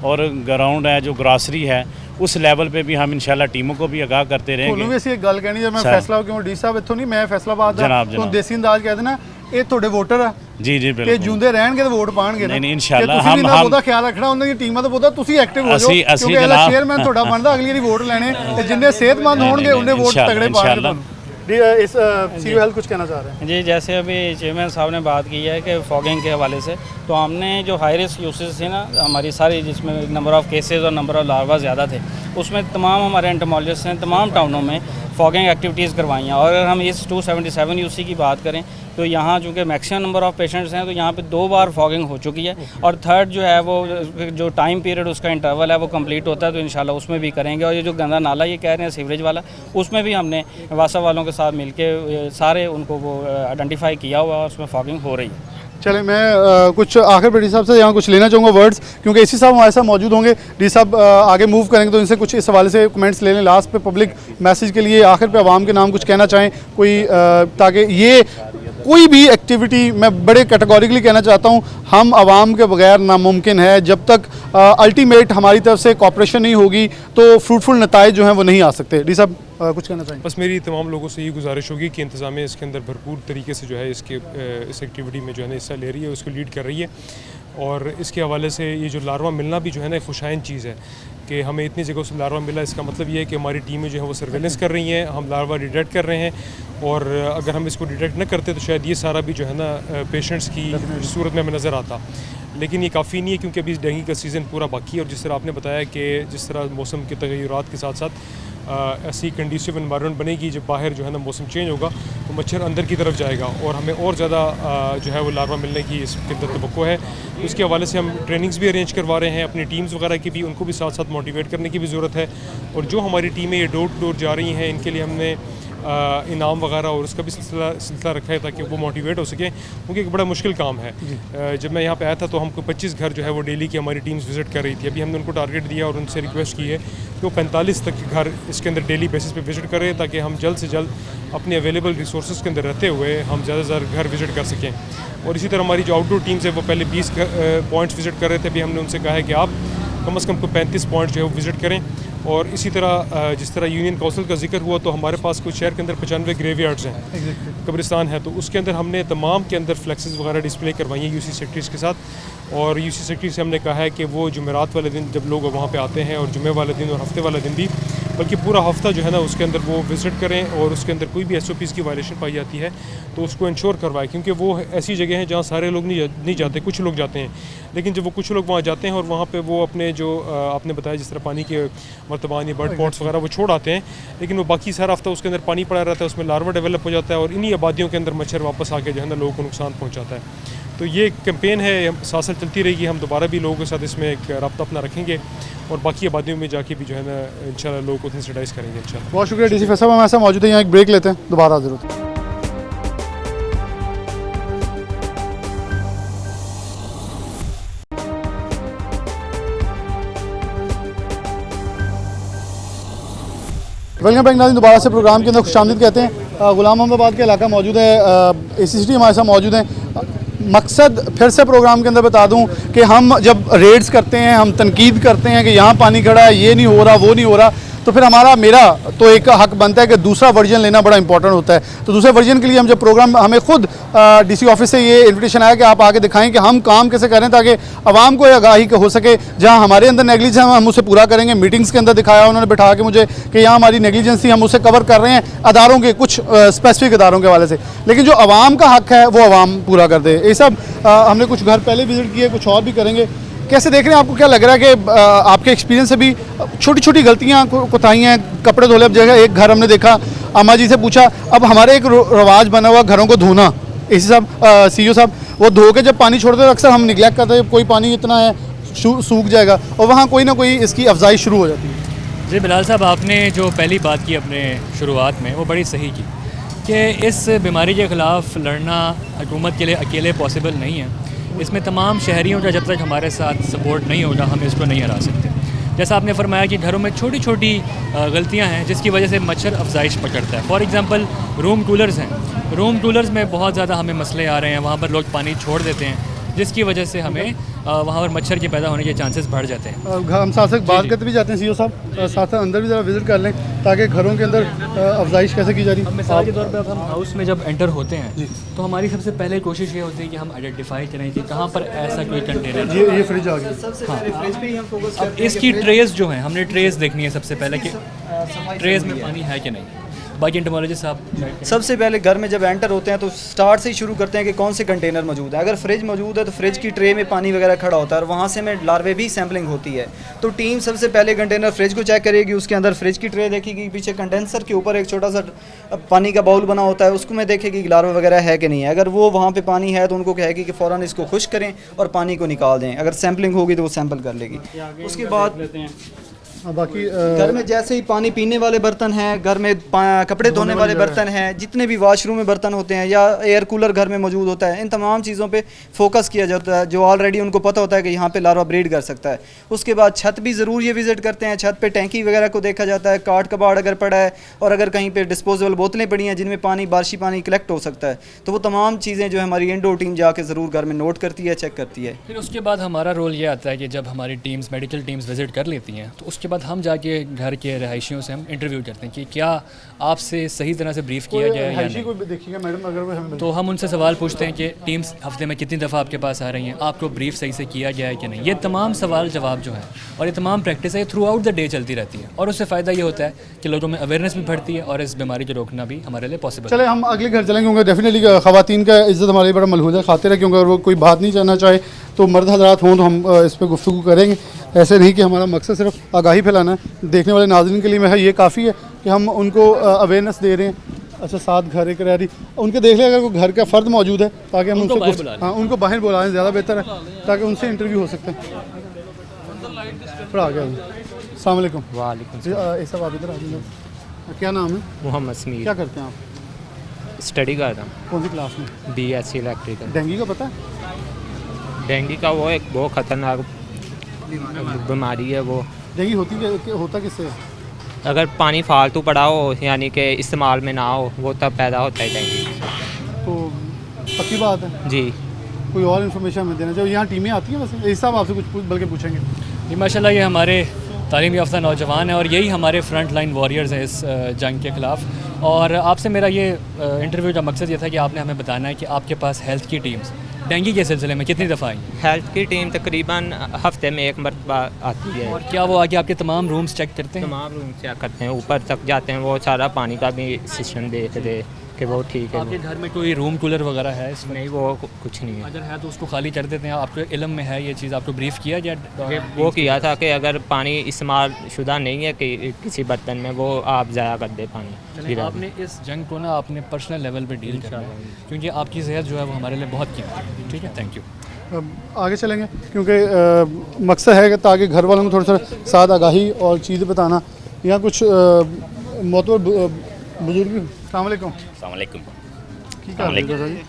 Speaker 8: और ग्राउंड है जो ग्रॉसरी है उस लेवल पे भी हम इंशाल्लाह टीमों को भी आगाह करते रहेंगे।
Speaker 1: वैसे एक गल कहनी जब मैं फैसला क्यों डी साहब इत्थों नहीं, मैं फैसलाबाद दा तो देसी अंदाज कहते ना ये ਤੁਹਾਡੇ ਵੋਟਰ ਆ
Speaker 8: जी जी
Speaker 1: ਕਿ
Speaker 8: बिल्कुल
Speaker 1: ਜੁੰਦੇ ਰਹਿਣਗੇ ਤੇ ਵੋਟ ਪਾਣਗੇ
Speaker 8: नहीं इंशाल्लाह
Speaker 1: हम
Speaker 8: हम
Speaker 1: ਉਹਦਾ ਖਿਆਲ ਰੱਖਣਾ, ਉਹਨਾਂ ਦੀ ਟੀਮਾਂ ਦਾ ਬਹੁਤਾ ਤੁਸੀਂ ਐਕਟਿਵ ਹੋ ਜਾਓ ਕਿਉਂਕਿ ਇਹਦਾ ਚੇਅਰਮੈਨ ਤੁਹਾਡਾ ਬਣਦਾ ਅਗਲੀ ਵਾਰੀ ਵੋਟ ਲੈਣੇ ਤੇ ਜਿੰਨੇ ਸਿਹਤਮੰਦ ਹੋਣਗੇ ਉਹਨੇ ਵੋਟ ਤਗੜੇ ਪਾਣਗੇ ਤੁਹਾਨੂੰ। इस CEO हेल्थ कुछ कहना चाह रहे हैं?
Speaker 9: जी, जैसे अभी चेयरमैन साहब ने बात की है कि फॉगिंग के हवाले से, तो हमने जो हाई रिस्क यूसेज थे ना हमारी सारी, जिसमें नंबर ऑफ़ केसेस और नंबर ऑफ़ लार्वा ज़्यादा थे, उसमें तमाम हमारे एंटोमोलॉजिस्ट ने तमाम टाउनों में फॉगिंग एक्टिविटीज़ करवाई हैं। और अगर हम इस 277 UC की बात करें तो यहाँ चूँकि मैक्सिमम नंबर ऑफ़ पेशेंट्स हैं, तो यहाँ पे 2 बार फॉगिंग हो चुकी है, और थर्ड जो है वो जो टाइम पीरियड उसका इंटरवल है वो कंप्लीट होता है, तो इंशाल्लाह उसमें भी करेंगे। और ये जो गंदा नाला ये कह रहे हैं सीवरेज वाला, उसमें भी हमने वासा वालों के साथ मिलके सारे उनको वो आइडेंटिफाई किया हुआ है और उसमें फॉगिंग हो रही है।
Speaker 1: चले मैं कुछ आखिर पर डी साहब से यहाँ कुछ लेना चाहूँगा वर्ड्स, क्योंकि इसी साहब हमारे साथ मौजूद होंगे। डी साहब आगे मूव करेंगे तो इनसे कुछ इस हवाले से कमेंट्स ले लें। लास्ट पे पब्लिक मैसेज के लिए आखिर पे आवाम के नाम कुछ कहना चाहें कोई, ताकि ये कोई भी एक्टिविटी मैं बड़े कैटेगोरिकली कहना चाहता हूँ, हम आवाम के बगैर नामुमकिन है। जब तक अल्टीमेट हमारी तरफ से कॉपरेशन नहीं होगी तो फ्रूटफुल नताइज जो हैं वो नहीं आ सकते। डी साहब कुछ कहना चाहिए?
Speaker 2: बस मेरी तमाम लोगों से ये गुजारिश होगी कि इंतज़ामिया इसके अंदर भरपूर तरीके से जो है इस एक्टिविटी में जो है ना हिस्सा ले रही है, उसको लीड कर रही है। और इसके हवाले से ये जो लार्वा मिलना भी जो है ना एक खुशाइन चीज़ है कि हमें इतनी जगह से लार्वा मिला। इसका मतलब ये है कि हमारी टीमें जो है वो सर्वेलेंस कर रही हैं, हम लार्वा डिटेक्ट कर रहे हैं, और अगर हम इसको डिटेक्ट न करते तो शायद ये सारा भी जो है ना पेशेंट्स की सूरत में हमें नज़र आता। लेकिन ये काफ़ी नहीं है क्योंकि अभी डेंगू का सीज़न पूरा बाकी है, और जिस तरह आपने बताया कि जिस तरह मौसम के तगय्युरात के साथ साथ ऐसी कंडीसिव एनवायरनमेंट बनेगी, जब बाहर जो है ना मौसम चेंज होगा तो मच्छर अंदर की तरफ जाएगा और हमें और ज़्यादा जो है वो लार्वा मिलने की इसके अंदर तवक्को है। उसके हवाले से हम ट्रेनिंग्स भी अरेंज करवा रहे हैं अपनी टीम्स वगैरह की भी, उनको भी साथ साथ मोटिवेट करने की भी ज़रूरत है। और जो हमारी टीमें ये डोर टू डोर जा रही हैं इनके लिए हमने इनाम वगैरह और उसका भी सिलसिला रखा है ताकि वो मोटिवेट हो सकें, क्योंकि एक बड़ा मुश्किल काम है। जब मैं यहाँ पे आया था तो हमको 25 घर जो है वो डेली की हमारी टीम्स विज़िट कर रही थी। अभी हमने उनको टारगेट दिया और उनसे रिक्वेस्ट की है कि वो 45 तक के घर इसके अंदर डेली बेसिस पे विज़िट करें, ताकि हम जल्द से जल्द अपने अवेलेबल रिसोर्स के अंदर रहते हुए हम ज़्यादा से ज़्यादा घर विज़िट कर सकें। और इसी तरह हमारी जो आउटडोर टीम्स है वो पहले 20 पॉइंट्स विज़िट कर रहे थे, अभी हमने उनसे कहा है कि आप कम से कम कोई 35 पॉइंट जो है वो विज़िट करें। और इसी तरह जिस तरह यूनियन काउंसिल का जिक्र हुआ, तो हमारे पास कुछ शहर के अंदर 95 ग्रेवयार्ड्स हैं, कब्रिस्तान है, तो उसके अंदर हमने तमाम के अंदर फ्लैक्सेस वगैरह डिस्प्ले करवाई हैं यूसी सेक्रेटरीज़ के साथ। और यूसी सेक्रेटरी से हमने कहा है कि वो जुमेरात वाले दिन जब लोग वहाँ पे आते हैं, और जुमे वाले दिन और हफ्ते वाले दिन भी, बल्कि पूरा हफ्ता जो है ना उसके अंदर वो विज़िट करें, और उसके अंदर कोई भी SOPs की वायलेशन पाई जाती है तो उसको इंश्योर करवाएं, क्योंकि वो ऐसी जगह हैं जहाँ सारे लोग नहीं जाते, कुछ लोग जाते हैं। लेकिन जब वो कुछ लोग वहाँ जाते हैं और वहाँ पे वो अपने जो आपने बताया जिस तरह पानी के मर्तबान या बर्ड पॉट्स वगैरह वो छोड़ आते हैं, लेकिन वो बाकी सारा हफ्ता उसके अंदर पानी पड़ा रहता है, उसमें लार्वा डेवलप हो जाता है, और इन्हीं आबादियों के अंदर मच्छर वापस आके जो है ना लोगों को नुकसान पहुँचाता है। तो ये कैंपेन है, साथ साथ चलती रहेगी। हम दोबारा भी लोगों के साथ इसमें एक रब्ता अपना रखेंगे, और बाकी आबादियों में जाके भी जो है ना इंशाल्लाह लोगों को सेंसिटाइज़ करेंगे इंशाल्लाह।
Speaker 1: बहुत शुक्रिया DC फैसल साहब, हम ऐसा मौजूद है यहाँ, एक ब्रेक लेते हैं, दोबारा हाजिर होते हैं। वेलकम बैक नाज़रीन, दोबारा से प्रोग्राम के अंदर खुशामदीद कहते हैं। गुलाम अहमदाबाद के इलाका मौजूद है, ACCT हमारे साथ मौजूद हैं। मकसद फिर से प्रोग्राम के अंदर बता दूं कि हम जब रेड्स करते हैं, हम तनकीद करते हैं कि यहाँ पानी खड़ा है, ये नहीं हो रहा, वो नहीं हो रहा, तो फिर मेरा तो एक हक बनता है कि दूसरा वर्जन लेना बड़ा इंपॉर्टेंट होता है। तो दूसरे वर्जन के लिए हम जब प्रोग्राम, हमें खुद DC ऑफिस से ये इन्विटेशन आया कि आप आके दिखाएं कि हम काम कैसे करें ताकि आवाम को आगाही हो सके। जहाँ हमारे अंदर नेगलिजेंस है हम उसे पूरा करेंगे। मीटिंग्स के अंदर दिखाया उन्होंने बैठा के मुझे कि यहाँ हमारी नेगलिजेंस थी, हम उसे कवर कर रहे हैं अदारों के, कुछ स्पेसिफिक अदारों के हवाले से, लेकिन जो आवाम का हक है वो आवाम पूरा कर दे। ये सब हमने कुछ घर पहले विजिट किए, कुछ और भी करेंगे। कैसे देख रहे हैं, आपको क्या लग रहा है कि आपके एक्सपीरियंस से भी छोटी छोटी गलतियाँ कोताहियाँ, कपड़े धोले, अब जगह एक घर हमने देखा, अम्मा जी से पूछा, अब हमारे एक रवाज बना हुआ घरों को धोना, AC साहब, CEO साहब, वो धो के जब पानी छोड़ते हैं अक्सर हम निगलेक्ट करते हैं, कोई पानी इतना है सूख जाएगा, और वहाँ कोई ना कोई इसकी अफजाई शुरू हो जाती है।
Speaker 5: जी बिलाल साहब, आपने जो पहली बात की अपने शुरुआत में वो बड़ी सही की कि इस बीमारी के ख़िलाफ़ लड़ना हुकूमत के लिए अकेले पॉसिबल नहीं है। इसमें तमाम शहरियों का जब तक हमारे साथ सपोर्ट नहीं होगा हम इसको नहीं हरा सकते। जैसा आपने फरमाया कि घरों में छोटी छोटी गलतियां हैं जिसकी वजह से मच्छर अफजाइश पकड़ता है। फॉर एग्ज़ाम्पल रूम कूलर्स हैं, रूम कूलर्स में बहुत ज़्यादा हमें मसले आ रहे हैं, वहाँ पर लोग पानी छोड़ देते हैं जिसकी वजह से हमें वहाँ पर मच्छर के पैदा होने के चांसेस बढ़ जाते हैं।
Speaker 1: हम साथ साथ बात करते भी जाते हैं CEO साहब, साथ साथ अंदर भी ज़रा विज़िट कर लें ताकि घरों के अंदर अफजाइश कैसे की जा रही है।
Speaker 5: मिसाल के तौर पे अब हम हाउस में जब एंटर होते हैं तो हमारी सबसे पहले कोशिश ये होती है कि हम आइडेंटिफाई करें कि कहाँ पर ऐसा कोई कंटेनर,
Speaker 1: ये फ्रिज आ गया।
Speaker 3: सबसे पहले फ्रिज पे ही हम फोकस
Speaker 5: अब इसकी ट्रेस जो है हमने ट्रेस देखनी है सबसे पहले कि ट्रेस में पानी है कि नहीं। बाकी एंटोमोलॉजिस्ट साहब,
Speaker 3: सबसे पहले घर में जब एंटर होते हैं तो स्टार्ट से ही शुरू करते हैं कि कौन से कंटेनर मौजूद है। अगर फ्रिज मौजूद है तो फ्रिज की ट्रे में पानी वगैरह खड़ा होता है और वहाँ से में लार्वे भी सैम्पलिंग होती है। तो टीम सबसे पहले कंटेनर फ्रिज को चेक करेगी, उसके अंदर फ्रिज की ट्रे देखेगी, पीछे कंडेंसर के ऊपर एक छोटा सा पानी का बाउल बना होता है, उसको में देखेगी कि लार्वा वगैरह है कि नहीं है। अगर वो वहाँ पर पानी है तो उनको कहेगी कि फ़ौरन इसको खुश करें और पानी को निकाल दें। अगर सैम्पलिंग होगी तो वो सैंपल कर लेगी। उसके बाद
Speaker 1: बाकी
Speaker 3: घर में जैसे ही पानी पीने वाले बर्तन हैं, घर में कपड़े धोने वाले बर्तन हैं, जितने भी वॉशरूम में बर्तन होते हैं या एयर कूलर घर में मौजूद होता है, इन तमाम चीज़ों पे फोकस किया जाता है जो ऑलरेडी उनको पता होता है कि यहाँ पे लार्वा ब्रीड कर सकता है। उसके बाद छत भी ज़रूर ये विज़िट करते हैं, छत पे टैंकी वगैरह को देखा जाता है, काट कबाड़ अगर पड़ा है और अगर कहीं पे डिस्पोजेबल बोतलें पड़ी हैं जिनमें पानी, बारिशी पानी कलेक्ट हो सकता है, तो वो तमाम चीज़ें जो है हमारी इंडोर टीम जाके ज़रूर घर में नोट करती है, चेक करती है।
Speaker 5: फिर उसके बाद हमारा रोल ये आता है कि जब हमारी टीम्स, मेडिकल टीम्स विज़िट कर लेती हैं तो उसके बाद हम जाके घर के रहायशियों से हम इंटरव्यू करते हैं कि क्या आपसे सही तरह से ब्रीफ किया जाए या नहीं।
Speaker 1: देखिएगा मैडम, अगर वो हमें
Speaker 5: तो हम उनसे सवाल पूछते हैं कि टीम्स हफ्ते में कितनी दफ़ा आपके पास आ रही हैं, आपको ब्रीफ सही से किया गया है कि नहीं। ये तमाम सवाल जवाब जो है और ये तमाम प्रैक्टिस है थ्रू आउट द डे चलती रहती है और उससे फ़ायदा ये होता है कि लोगों में अवेयरनेस भी बढ़ती है और इस बीमारी को रोकना भी हमारे लिए पॉसिबल।
Speaker 1: चले हम अगले घर चलेंगे, क्योंकि डेफिनेटली ख़वातीन का इज़्ज़त हमारे लिए बड़ा मलहूज़ है, खातिर है, क्योंकि अगर वो कोई बात नहीं करना चाहे तो मर्द हज़रात हों तो हम इस पर गुफ्तगू करेंगे। ऐसे नहीं कि हमारा मकसद सिर्फ आगाही फैलाना है। देखने वाले नाज़रीन के लिए मैं ये काफ़ी है कि हम उनको अवेयरनेस दे रहे हैं। अच्छा, साथ घर एक रह रही, उनके देख लें अगर कोई घर का फ़र्द मौजूद है ताकि हम उनको उनको बाहर बुलाएं, ज़्यादा बेहतर है ताकि उनसे इंटरव्यू हो सकते हैं। फिर आ गया। अस्सलाम वालेकुम।
Speaker 10: वालेकुम।
Speaker 1: ऐसा बात इधर आ जाइए। क्या नाम है?
Speaker 10: मोहम्मद समीर।
Speaker 1: क्या करते हैं आप?
Speaker 10: स्टडी करता हूँ।
Speaker 1: कौन सी क्लास में?
Speaker 10: BSc electrical.
Speaker 1: डेंगू का पता है?
Speaker 10: डेंगू का वो एक बहुत ख़तरनाक बीमारी है। वो
Speaker 1: डेंगू होता किससे है?
Speaker 10: अगर पानी फालतू पड़ा हो यानी कि इस्तेमाल में ना हो वो तब पैदा होता है डेंगू।
Speaker 1: तो पक्की बात है
Speaker 10: जी।
Speaker 1: कोई और इन्फॉर्मेशन हमें देना चाहिए? यहाँ टीमें आती हैं वैसे? इस साहब आपसे कुछ बल्कि पूछेंगे।
Speaker 5: जी माशाल्लाह, ये हमारे तालीम याफ्ता नौजवान हैं और यही हमारे फ्रंट लाइन वॉरियर्स हैं इस जंग के ख़िलाफ़। और आपसे मेरा ये इंटरव्यू का मकसद ये था कि आपने हमें बताना है कि आपके पास हेल्थ की टीम्स डेंगू के सिलसिले में कितनी दफ़ा आई?
Speaker 10: हेल्थ की टीम तकरीबन हफ्ते में एक मरतबा आती है।
Speaker 5: और क्या वो आके आपके तमाम रूम्स चेक करते हैं?
Speaker 10: तमाम रूम चेक करते हैं, ऊपर तक जाते हैं, वो सारा पानी का भी सिस्टम देखते थे कि वो ठीक है।
Speaker 5: आपके घर में कोई रूम कूलर वगैरह है इसमें?
Speaker 10: नहीं, वो कुछ नहीं है।
Speaker 5: अगर है तो उसको खाली कर देते हैं। आपके इल्म में है ये चीज़, आपको ब्रीफ किया या
Speaker 10: वो किया था कि अगर पानी इस्तेमाल शुदा नहीं है कि किसी बर्तन में, वो आप ज़ाया कर दे पानी।
Speaker 5: चलिए, आपने इस जंग को ना अपने पर्सनल लेवल पे डील करना है, क्योंकि आपकी सेहत जो है वो हमारे लिए बहुत कीमती है। ठीक है, थैंक यू।
Speaker 1: अब आगे चलेंगे क्योंकि मकसद है कि ताकि घर वालों को थोड़ा सा साथ आगाही और चीज़ बताना। यहाँ कुछ मोतबर बुजुर्ग। अस्सलाम वालेकुम।
Speaker 11: अस्सलाम
Speaker 1: की कर रहे हो जी?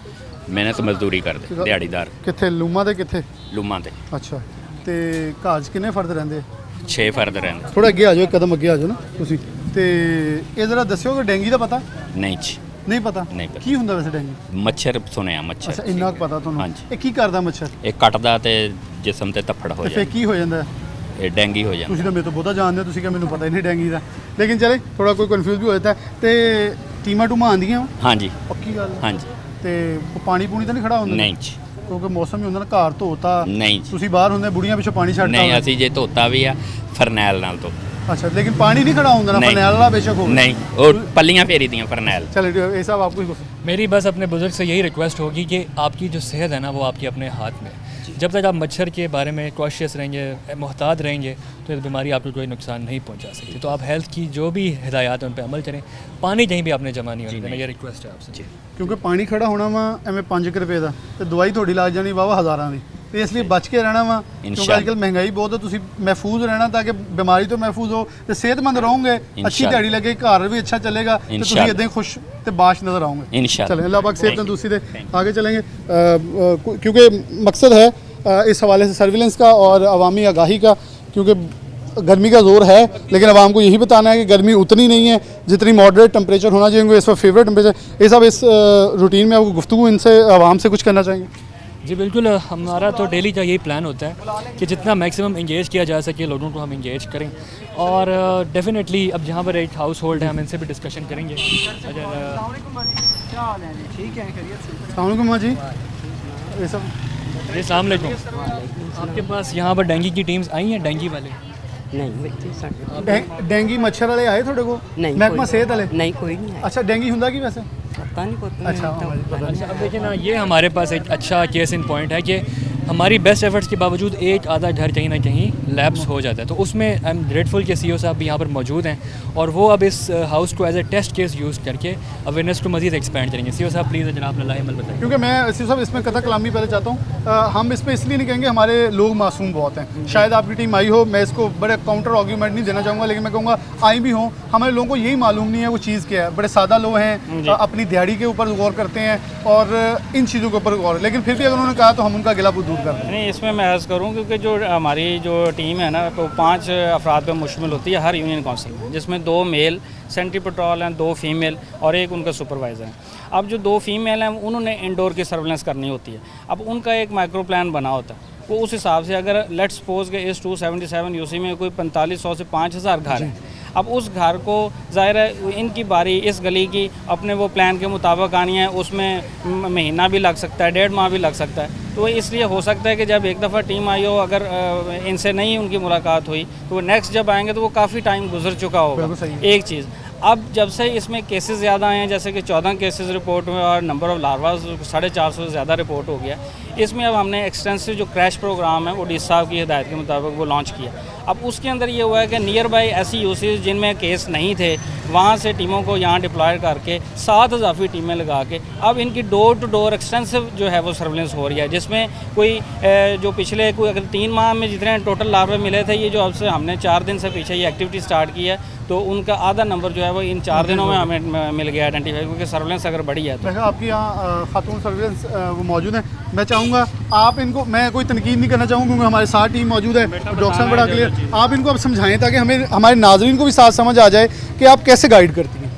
Speaker 11: मैंने तो मजदूरी करते दिहाड़ीदार।
Speaker 1: कित्थे लूमा दे कित्थे?
Speaker 11: लूमा ते।
Speaker 1: अच्छा, ਤੇ ਘਰ 'ਚ ਕਿੰਨੇ ਫਰਦ ਰਹਿੰਦੇ?
Speaker 11: 6 ਫਰਦ ਰਹਿੰਦੇ।
Speaker 1: ਥੋੜਾ ਅੱਗੇ ਆ ਜਾਓ, ਇੱਕ ਕਦਮ ਅੱਗੇ ਆ ਜਾਓ ਨਾ ਤੁਸੀਂ। ਤੇ ਇਹ ਜ਼ਰਾ ਦੱਸਿਓ ਕਿ ਡੈਂਗੀ ਦਾ ਪਤਾ?
Speaker 11: ਨਹੀਂ ਜੀ,
Speaker 1: ਨਹੀਂ ਪਤਾ।
Speaker 11: ਨਹੀਂ ਪਤਾ।
Speaker 1: ਕੀ ਹੁੰਦਾ ਵੈਸੇ ਡੈਂਗੀ?
Speaker 11: ਮੱਛਰ ਸੁਣਿਆ, ਮੱਛਰ।
Speaker 1: ਅੱਛਾ, ਇੰਨਾ ਕੁ ਪਤਾ ਤੁਹਾਨੂੰ।
Speaker 11: ਹਾਂਜੀ।
Speaker 1: ਇਹ ਕੀ ਕਰਦਾ ਮੱਛਰ?
Speaker 11: ਇਹ ਕੱਟਦਾ ਤੇ ਜਿਸਮ ਤੇ ਧੱਫੜ ਹੋ
Speaker 1: ਤੇ ਫਿਰ
Speaker 11: ਜਾਂਦਾ।
Speaker 1: ਕੀ ਹੋ ਜਾਂਦਾ?
Speaker 11: ਇਹ ਡੈਂਗੀ ਹੋ ਜਾਂਦਾ।
Speaker 1: ਤੁਸੀਂ ਤਾਂ ਮੇਰੇ ਤੋਂ ਬਹੁਤਾ ਜਾਣਦੇ ਹੋ, ਤੁਸੀਂ ਕਿਹਾ ਮੈਨੂੰ ਪਤਾ ਹੀ ਨਹੀਂ ਡੈਂਗੀ ਦਾ। ਲੇਕਿਨ ਚਲੇ ਥੋੜਾ ਕੋਈ ਕਨਫਿਊਜ਼ ਵੀ ਹੋ ਜਾਂਦਾ ਤੇ ਟੀਮਾਂ ਟੂਮਾਂ ਆਉਂਦੀਆਂ ਵਾ?
Speaker 11: ਹਾਂਜੀ
Speaker 1: ਪੱਕੀ ਗੱਲ ਹੈ।
Speaker 11: ਹਾਂਜੀ।
Speaker 1: ਤੇ ਪਾਣੀ ਪੂਣੀ ਤਾਂ ਨਹੀਂ ਖੜਾ ਹੁੰਦਾ?
Speaker 11: ਨਹੀਂ ਜੀ,
Speaker 1: ਕਿਉਂਕਿ ਮੌਸਮ ਹੀ ਹੁੰਦਾ ਨਾ, ਘਰ ਧੋਤਾ
Speaker 11: ਨਹੀਂ ਜੀ,
Speaker 1: ਤੁਸੀਂ ਬਾਹਰ ਹੁੰਦੇ ਬੁੜੀਆਂ ਪਿੱਛੋਂ ਪਾਣੀ ਛੱਡਦਾ
Speaker 11: ਨਹੀਂ। ਅਸੀਂ ਜੇ ਧੋਤਾ ਵੀ ਆ ਫਰਨੈਲ ਨਾਲ ਧੋ।
Speaker 1: अच्छा, लेकिन पानी नहीं खड़ा होता ना
Speaker 11: नहीं।
Speaker 1: फरनैल वाला बेशक हो।
Speaker 11: नहीं, और पल्लियाँ फेरी दी फरनैल।
Speaker 1: चलिए ये सब आपको ही।
Speaker 5: मेरी बस अपने बुजुर्ग से यही रिक्वेस्ट होगी कि आपकी जो सेहत है ना वो आपकी अपने हाथ में। जब तक आप मच्छर के बारे में कॉशियस रहेंगे, मोहतात रहेंगे, तो ये बीमारी आपको कोई नुकसान नहीं पहुंचा सकती। तो आप हेल्थ की जो भी हिदायत है उन पर अमल करें। पानी कहीं भी आपने जमा नहीं होने देना, ये रिक्वेस्ट है आपसे जी।
Speaker 1: क्योंकि पानी खड़ा होना वा एवं 5 रुपए का, तो दवाई थोड़ी लग जानी वाह हज़ारां की। तो इसलिए बच के रहना वा, क्योंकि आजकल महंगाई बहुत है। तुम महफूज रहना ताकि बीमारी तो महफूज हो, तो सेहतमंद रहोगे, अच्छी दिहाड़ी लगे, घर भी अच्छा चलेगा, तो तुम इदां खुश तो बाश नज़र आओगे इंशाअल्लाह। चलें, अल्लाह पाक सेहत तंदुरुस्ती दे। आगे चलेंगे क्योंकि मकसद है इस हवाले से सर्विलेंस का और अवामी आगाही का, क्योंकि गर्मी का ज़ोर है, लेकिन आवाम को यही बताना है कि गर्मी उतनी नहीं है जितनी मॉडरेट टेम्परेचर होना चाहिए। इस वक्त फेवरेट टेम्परेचर। ये सब इस रूटीन में आपको गुफ्तगू इनसे आवाम से कुछ करना चाहेंगे?
Speaker 5: जी बिल्कुल, हमारा तो डेली का यही प्लान होता है कि जितना मैक्सिमम इंगेज किया जा सके लोगों को हम इंगेज करें। और डेफिनेटली अब जहाँ पर एक हाउस होल्ड है हम इनसे भी डिस्कशन करेंगे।
Speaker 1: ठीक है, अस्सलाम जी। ये सब
Speaker 5: अस्सलाम वालेकुम। आपके पास यहाँ पर डेंगू की टीम्स आई हैं? डेंगू वाले
Speaker 4: नहीं।
Speaker 1: डेंगी मच्छर वाले आए थोड़े को?
Speaker 4: नहीं,
Speaker 1: महकमा सेहत वाले?
Speaker 4: नहीं, कोई नहीं।
Speaker 1: अच्छा, डेंगी हुंदा की वैसे?
Speaker 4: पता नहीं को।
Speaker 1: अच्छा,
Speaker 5: अब देखिए ना, ये हमारे पास एक अच्छा केस इन पॉइंट है कि हमारी बेस्ट एफर्ट्स के बावजूद एक आधा घर कहीं ना कहीं लैप्स हो जाता है। तो उसमें आई एम ग्रेटफुल कि सीईओ साहब भी यहाँ पर मौजूद हैं और वो अब इस हाउस को as a test case use करके अवेयरनेस को मज़ीद एक्सपेंड करेंगे। सीईओ साहब प्लीज़ जनाब अमल बताएं।
Speaker 1: क्योंकि मैं सीईओ साहब इसमें कथा कलामी पहले चाहता हूँ। हम इसमें इसलिए नहीं कहेंगे, हमारे लोग मासूम बहुत हैं। शायद आपकी टीम आई हो, मैं इसको बड़े काउंटर आर्ग्यूमेंट नहीं देना चाहूँगा, लेकिन मैं कहूँगा आई भी हों, हमारे लोगों को यही मालूम नहीं है वो चीज़ क्या है। बड़े सादा लोग हैं, अपनी दिहाड़ी के ऊपर गौर करते हैं और इन चीज़ों के ऊपर गौर, लेकिन फिर भी अगर उन्होंने कहा तो हम उनका गिला दूर कर दें।
Speaker 9: नहीं, इसमें मैं अर्ज़ करूँ क्योंकि जो हमारी जो टीम है ना वो 5 अफराद पर मुश्तमिल होती है हर यूनियन काउंसिल में, जिसमें 2 मेल सेंट्री पेट्रोल हैं, 2 फीमेल और एक उनका सुपरवाइज़र हैं। अब जो 2 फीमेल हैं उन्होंने इंडोर की सर्वेलेंस करनी होती है। अब उनका एक माइक्रो प्लान बना होता है, वो उस हिसाब से अगर लेट्स सपोज के इस 277 यूसी में कोई 4500 से 5000 घर हैं। अब उस घर को ज़ाहिर है इनकी बारी इस गली की अपने वो प्लान के मुताबिक आनी है, उसमें महीना भी लग सकता है, 1.5 माह भी लग सकता है। तो इसलिए हो सकता है कि जब एक दफ़ा टीम आई हो, अगर इनसे नहीं उनकी मुलाकात हुई तो वो नेक्स्ट जब आएंगे तो वो काफ़ी टाइम गुजर चुका होगा। एक चीज़, अब जब से इसमें केसेस ज़्यादा आए हैं, जैसे कि 14 केसेस रिपोर्ट हुए और नंबर ऑफ़ लार्वास 450 से ज़्यादा रिपोर्ट हो गया, इसमें अब हमने एक्सटेंसिव जो क्रैश प्रोग्राम है वो डी साहब की हिदायत के मुताबिक वो लॉन्च किया। अब उसके अंदर ये हुआ है कि नियर बाई ऐसी यूसेज जिनमें केस नहीं थे, वहाँ से टीमों को यहाँ डिप्लॉय करके 7 इजाफी टीमें लगा के अब इनकी डोर टू डोर एक्सटेंसिव जो है वो सर्वेलेंस हो रही है, जिसमें कोई जो पिछले कोई अगर 3 माह में जितने टोटल लार्वे मिले थे, ये जो अब से हमने 4 दिन से पीछे ये एक्टिविटी स्टार्ट की है, तो उनका आधा नंबर जो है वो इन 4 दिनों में हमें मिल गया आइडेंटिफाई, क्योंकि सर्वेलेंस अगर बढ़ी है तो।
Speaker 1: आपकी यहाँ खातून सर्वेलेंस वो मौजूद हैं। मैं चाहूँगा आप इनको, मैं कोई तनकीद नहीं करना चाहूँगा क्योंकि हमारे साथ टीम मौजूद है, डॉक्टर साहब बड़ा क्लियर, आप इनको अब समझाएं ताकि हमें हमारे नाज़रीन को भी साथ समझ आ जाए कि आप कैसे गाइड करती हैं।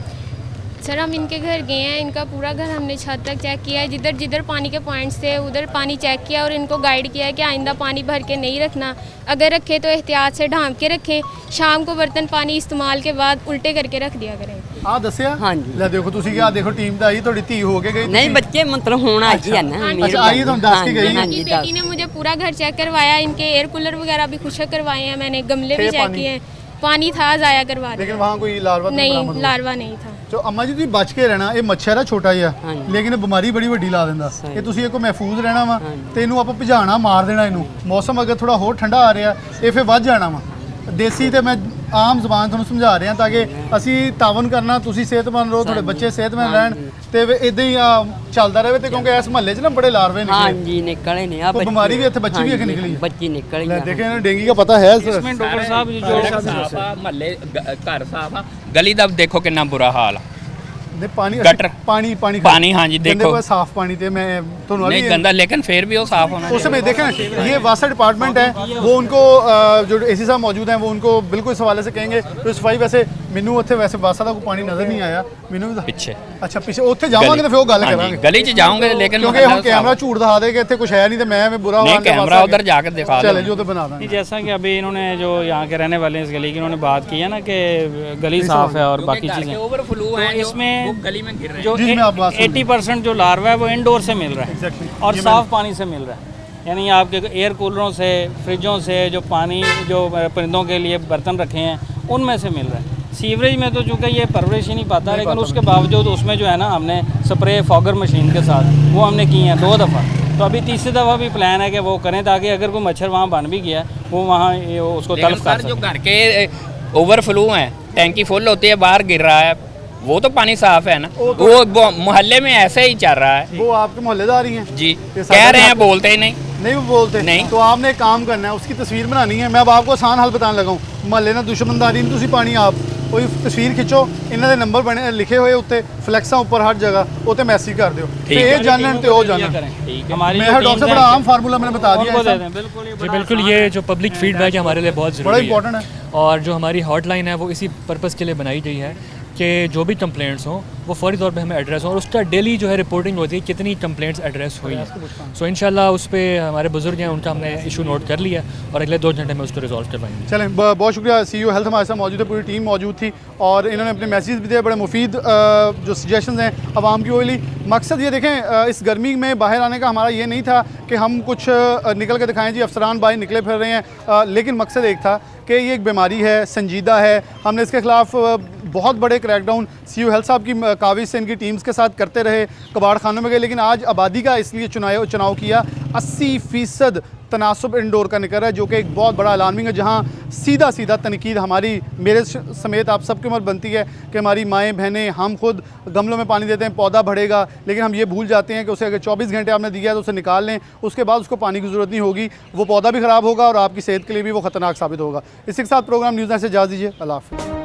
Speaker 12: सर हम इनके घर गए हैं, इनका पूरा घर हमने छत तक चेक किया है, जिधर जिधर पानी के पॉइंट्स थे उधर पानी चेक किया और इनको गाइड किया है कि आइंदा पानी भर के नहीं रखना, अगर रखे तो एहतियात से ढांप के रखें, शाम को बर्तन पानी इस्तेमाल के बाद उल्टे करके रख दिया करें।
Speaker 1: ਆ ਦੱਸਿਆ ਲੈ ਦੇਖੋ ਤੁਸੀਂ ਕੀ ਆ ਦੇਖੋ ਟੀਮ ਤਾਂ ਆਈ ਤੁਹਾਡੀ ਧੀ ਹੋ ਕੇ ਗਈ
Speaker 13: नहीं बच्चे मतलब होना ही है ना
Speaker 1: अच्छा आई तो ਦੱਸ ਕੇ गई
Speaker 12: मेरी बेटी ने मुझे पूरा घर चेक करवाया, इनके एयर कूलर वगैरह भी खुशक करवाए हैं मैंने, गमले भी चेक किए हैं, पानी था ज़ाया करवा दिया।
Speaker 1: लेकिन वहाँ कोई लार्वा
Speaker 12: नहीं, लार्वा नहीं था।
Speaker 1: तो अम्मा जी ਤੁਸੀਂ ਬਚ ਕੇ ਰਹਿਣਾ, ਇਹ ਮੱਛਰ ਆ ਛੋਟਾ ਜਿਹਾ ਲੇਕਿਨ ਇਹ ਬਿਮਾਰੀ ਬੜੀ ਵੱਡੀ ਲਾ ਦਿੰਦਾ, ਇਹ ਤੁਸੀਂ ਇਹ ਕੋ ਮਹਿਫੂਜ਼ ਰਹਿਣਾ ਵਾ ਤੇ ਇਹਨੂੰ ਆਪਾਂ ਭਜਾਣਾ ਮਾਰ ਦੇਣਾ ਇਹਨੂੰ, ਮੌਸਮ ਅਗਰ ਥੋੜਾ ਹੋਰ ਠੰਡਾ ਆ ਰਿਹਾ ਇਹ ਫਿਰ ਵੱਧ ਜਾਣਾ ਵਾ। ਦੇਸੀ ਤੇ ਮੈਂ ਆਮ ਜ਼ਬਾਨ ਤੁਹਾਨੂੰ ਸਮਝਾ ਰਿਹਾ ਤਾਂ ਕਿ ਅਸੀਂ ਤਾਵਨ ਕਰਨਾ, ਤੁਸੀਂ ਸਿਹਤਮੰਦ ਰਹੋ, ਤੁਹਾਡੇ ਬੱਚੇ ਸਿਹਤਮੰਦ ਰਹਿਣ ਤੇ ਇਦਾਂ ਹੀ ਚੱਲਦਾ ਰਹੇ ਤੇ ਕਿਉਂਕਿ ਇਸ ਮਹੱਲੇ 'ਚ ਨਾ ਬੜੇ ਲਾਰਵੇ ਨਿਕਲੇ।
Speaker 13: हाँ जी निकले नहीं
Speaker 1: ਕੋਈ ਬਿਮਾਰੀ ਵੀ ਇੱਥੇ ਬੱਚੀ ਵੀ ਇੱਕ ਨਿਕਲੀ ਹੈ।
Speaker 13: बच्ची निकल
Speaker 1: ਲੈ ਦੇਖੇ ਇਹਨਾਂ ਡੇਂਗੀ ਦਾ ਪਤਾ ਹੈ ਸਰ।
Speaker 9: इसमें डॉक्टर साहब जो
Speaker 11: ਸਾਫ ਆ ਮਹੱਲੇ ਘਰ ਸਾਫ ਆ, ਗਲੀ ਦਾ ਦੇਖੋ ਕਿੰਨਾ ਬੁਰਾ ਹਾਲ ਆ।
Speaker 1: ने पानी
Speaker 11: गटर
Speaker 1: पानी पानी
Speaker 11: पानी हाँ जी देखो
Speaker 1: साफ पानी थे मैं तो
Speaker 11: नहीं गंदा, लेकिन फिर भी वो साफ होना
Speaker 1: उस समय देखें ये वासा डिपार्टमेंट है वो उनको जो एसी साहब मौजूद हैं वो उनको बिल्कुल इस हवाले से कहेंगे तो सफाई वैसे मैनू उत्थे वैसे वासा का कोई पानी नजर नहीं आया मैनू
Speaker 11: पीछे।
Speaker 1: अच्छा पीछे उत्थे जावांगे तो फिर वो गल करांगे
Speaker 11: गली च जाओगे लेकिन
Speaker 1: क्योंकि हम कैमरा झूठ दिखा दे कि इत्थे कुछ है नहीं तो मैं बुरा
Speaker 11: नहीं कैमरा उधर जाकर दिखा
Speaker 1: चले जो तो बना देंगे।
Speaker 9: जैसा कि अभी इन्होंने जो यहाँ के रहने वाले हैं इस गली की उन्होंने बात की है ना कि गली साफ है और बाकी चीज़ें
Speaker 11: ओवरफ्लो है
Speaker 9: इसमें
Speaker 11: गली में गिर रहे
Speaker 9: जो 80% जो लार्वा है वो इंडोर से मिल रहा है और साफ पानी से मिल रहा है, यानी आपके एयर कूलरों से, फ्रिजों से जो पानी जो परिंदों के लिए बर्तन रखे हैं उनमें से मिल रहा है। सीवरेज में तो चूँकि ये परवरिश ही नहीं पाता लेकिन उसके बावजूद उसमें जो है ना हमने स्प्रे फॉगर मशीन के साथ वो हमने की हैं 2 दफ़ा, तो अभी तीसरी दफ़ा भी प्लान है कि वो करें ताकि अगर कोई मच्छर वहाँ बन भी गया वो वहाँ उसको तल्फ कर सके।
Speaker 11: जो घर के ओवरफ्लो हैं, टैंकी फुल होती है, बाहर गिर रहा है, वो तो पानी साफ है ना, वो मोहल्ले में ऐसे ही चल रहा है।
Speaker 1: वो आपके मोहल्लेदार ही हैं
Speaker 11: जी, कह रहे हैं, बोलते ही नहीं
Speaker 1: वो बोलते
Speaker 11: नहीं।
Speaker 1: तो आपने एक काम करना है, उसकी तस्वीर बनानी है। मैं अब आपको आसान हल बताने लगा हूँ, मोहल्ले ना दुश्मनदारी नहीं, तुसी पानी आप कोई तस्वीर खिंचो, इन्हों के नंबर बने लिखे हुए उत्ते फ्लैक्सा ऊपर हर जगह उत्ते मैसेज कर दियो ते ये जानन ते ओ जानन।
Speaker 9: हमारी
Speaker 1: मैं डॉक्टर साहब बड़ा आम फार्मूला मैंने बता दिया है।
Speaker 5: जी बिल्कुल, ये जो पब्लिक फीडबैक है हमारे लिए बहुत ज़रूरी है,
Speaker 1: बड़ा इंपॉर्टेंट है।
Speaker 5: और जो हमारी हॉटलाइन है वो इसी पर्पज़ के लिए बनाई गई है कि जो भी कंप्लेंट्स हों वो फौरी तौर पे हमें एड्रेस हो और उसका डेली जो है रिपोर्टिंग होती है कितनी कंप्लेंट्स एड्रेस हुई हैं। सो इंशाल्लाह उस पर हमारे बुजुर्ग हैं उनका हमने इशू नोट कर लिया और अगले 2 घंटे में उसको रिजॉल्व करवाएंगे।
Speaker 1: चलें, बहुत शुक्रिया। CEO हेल्थ हमारे साथ मौजूद है, पूरी टीम मौजूद थी और इन्होंने अपने मैसेज भी दिए, बड़े मुफीद जो सजेशंस हैं आवाम की ओली। मकसद ये देखें, इस गर्मी में बाहर आने का हमारा ये नहीं था कि हम कुछ निकल के दिखाएँ जी अफसरान बाहर निकले फिर रहे हैं, लेकिन मकसद एक था कि ये एक बीमारी है, संजीदा है, हमने इसके ख़िलाफ़ बहुत बड़े क्रैकडाउन CEO हेल्थ साहब की काविश से इनकी टीम्स के साथ करते रहे, कबाड़ खानों में गए, लेकिन आज आबादी का इसलिए चुनाव किया। 80% तनासुब इंडोर का निकल रहा है जो कि एक बहुत बड़ा अलार्मिंग है, जहाँ सीधा सीधा तनकीद हमारी मेरे समेत आप सबकी उम्र बनती है कि हमारी माएँ बहनें हम खुद गमलों में पानी देते हैं, पौधा बढ़ेगा, लेकिन हम ये भूल जाते हैं कि उसे अगर 24 घंटे आपने दिया है तो उसे निकाल लें, उसके बाद उसको पानी की ज़रूरत नहीं होगी, वो पौधा भी ख़राब होगा और आपकी सेहत के लिए भी वो ख़तरनाक साबित होगा। इसी के साथ प्रोग्राम न्यूज़ से इजाज़त दीजिए। अल्लाह हाफ़िज़।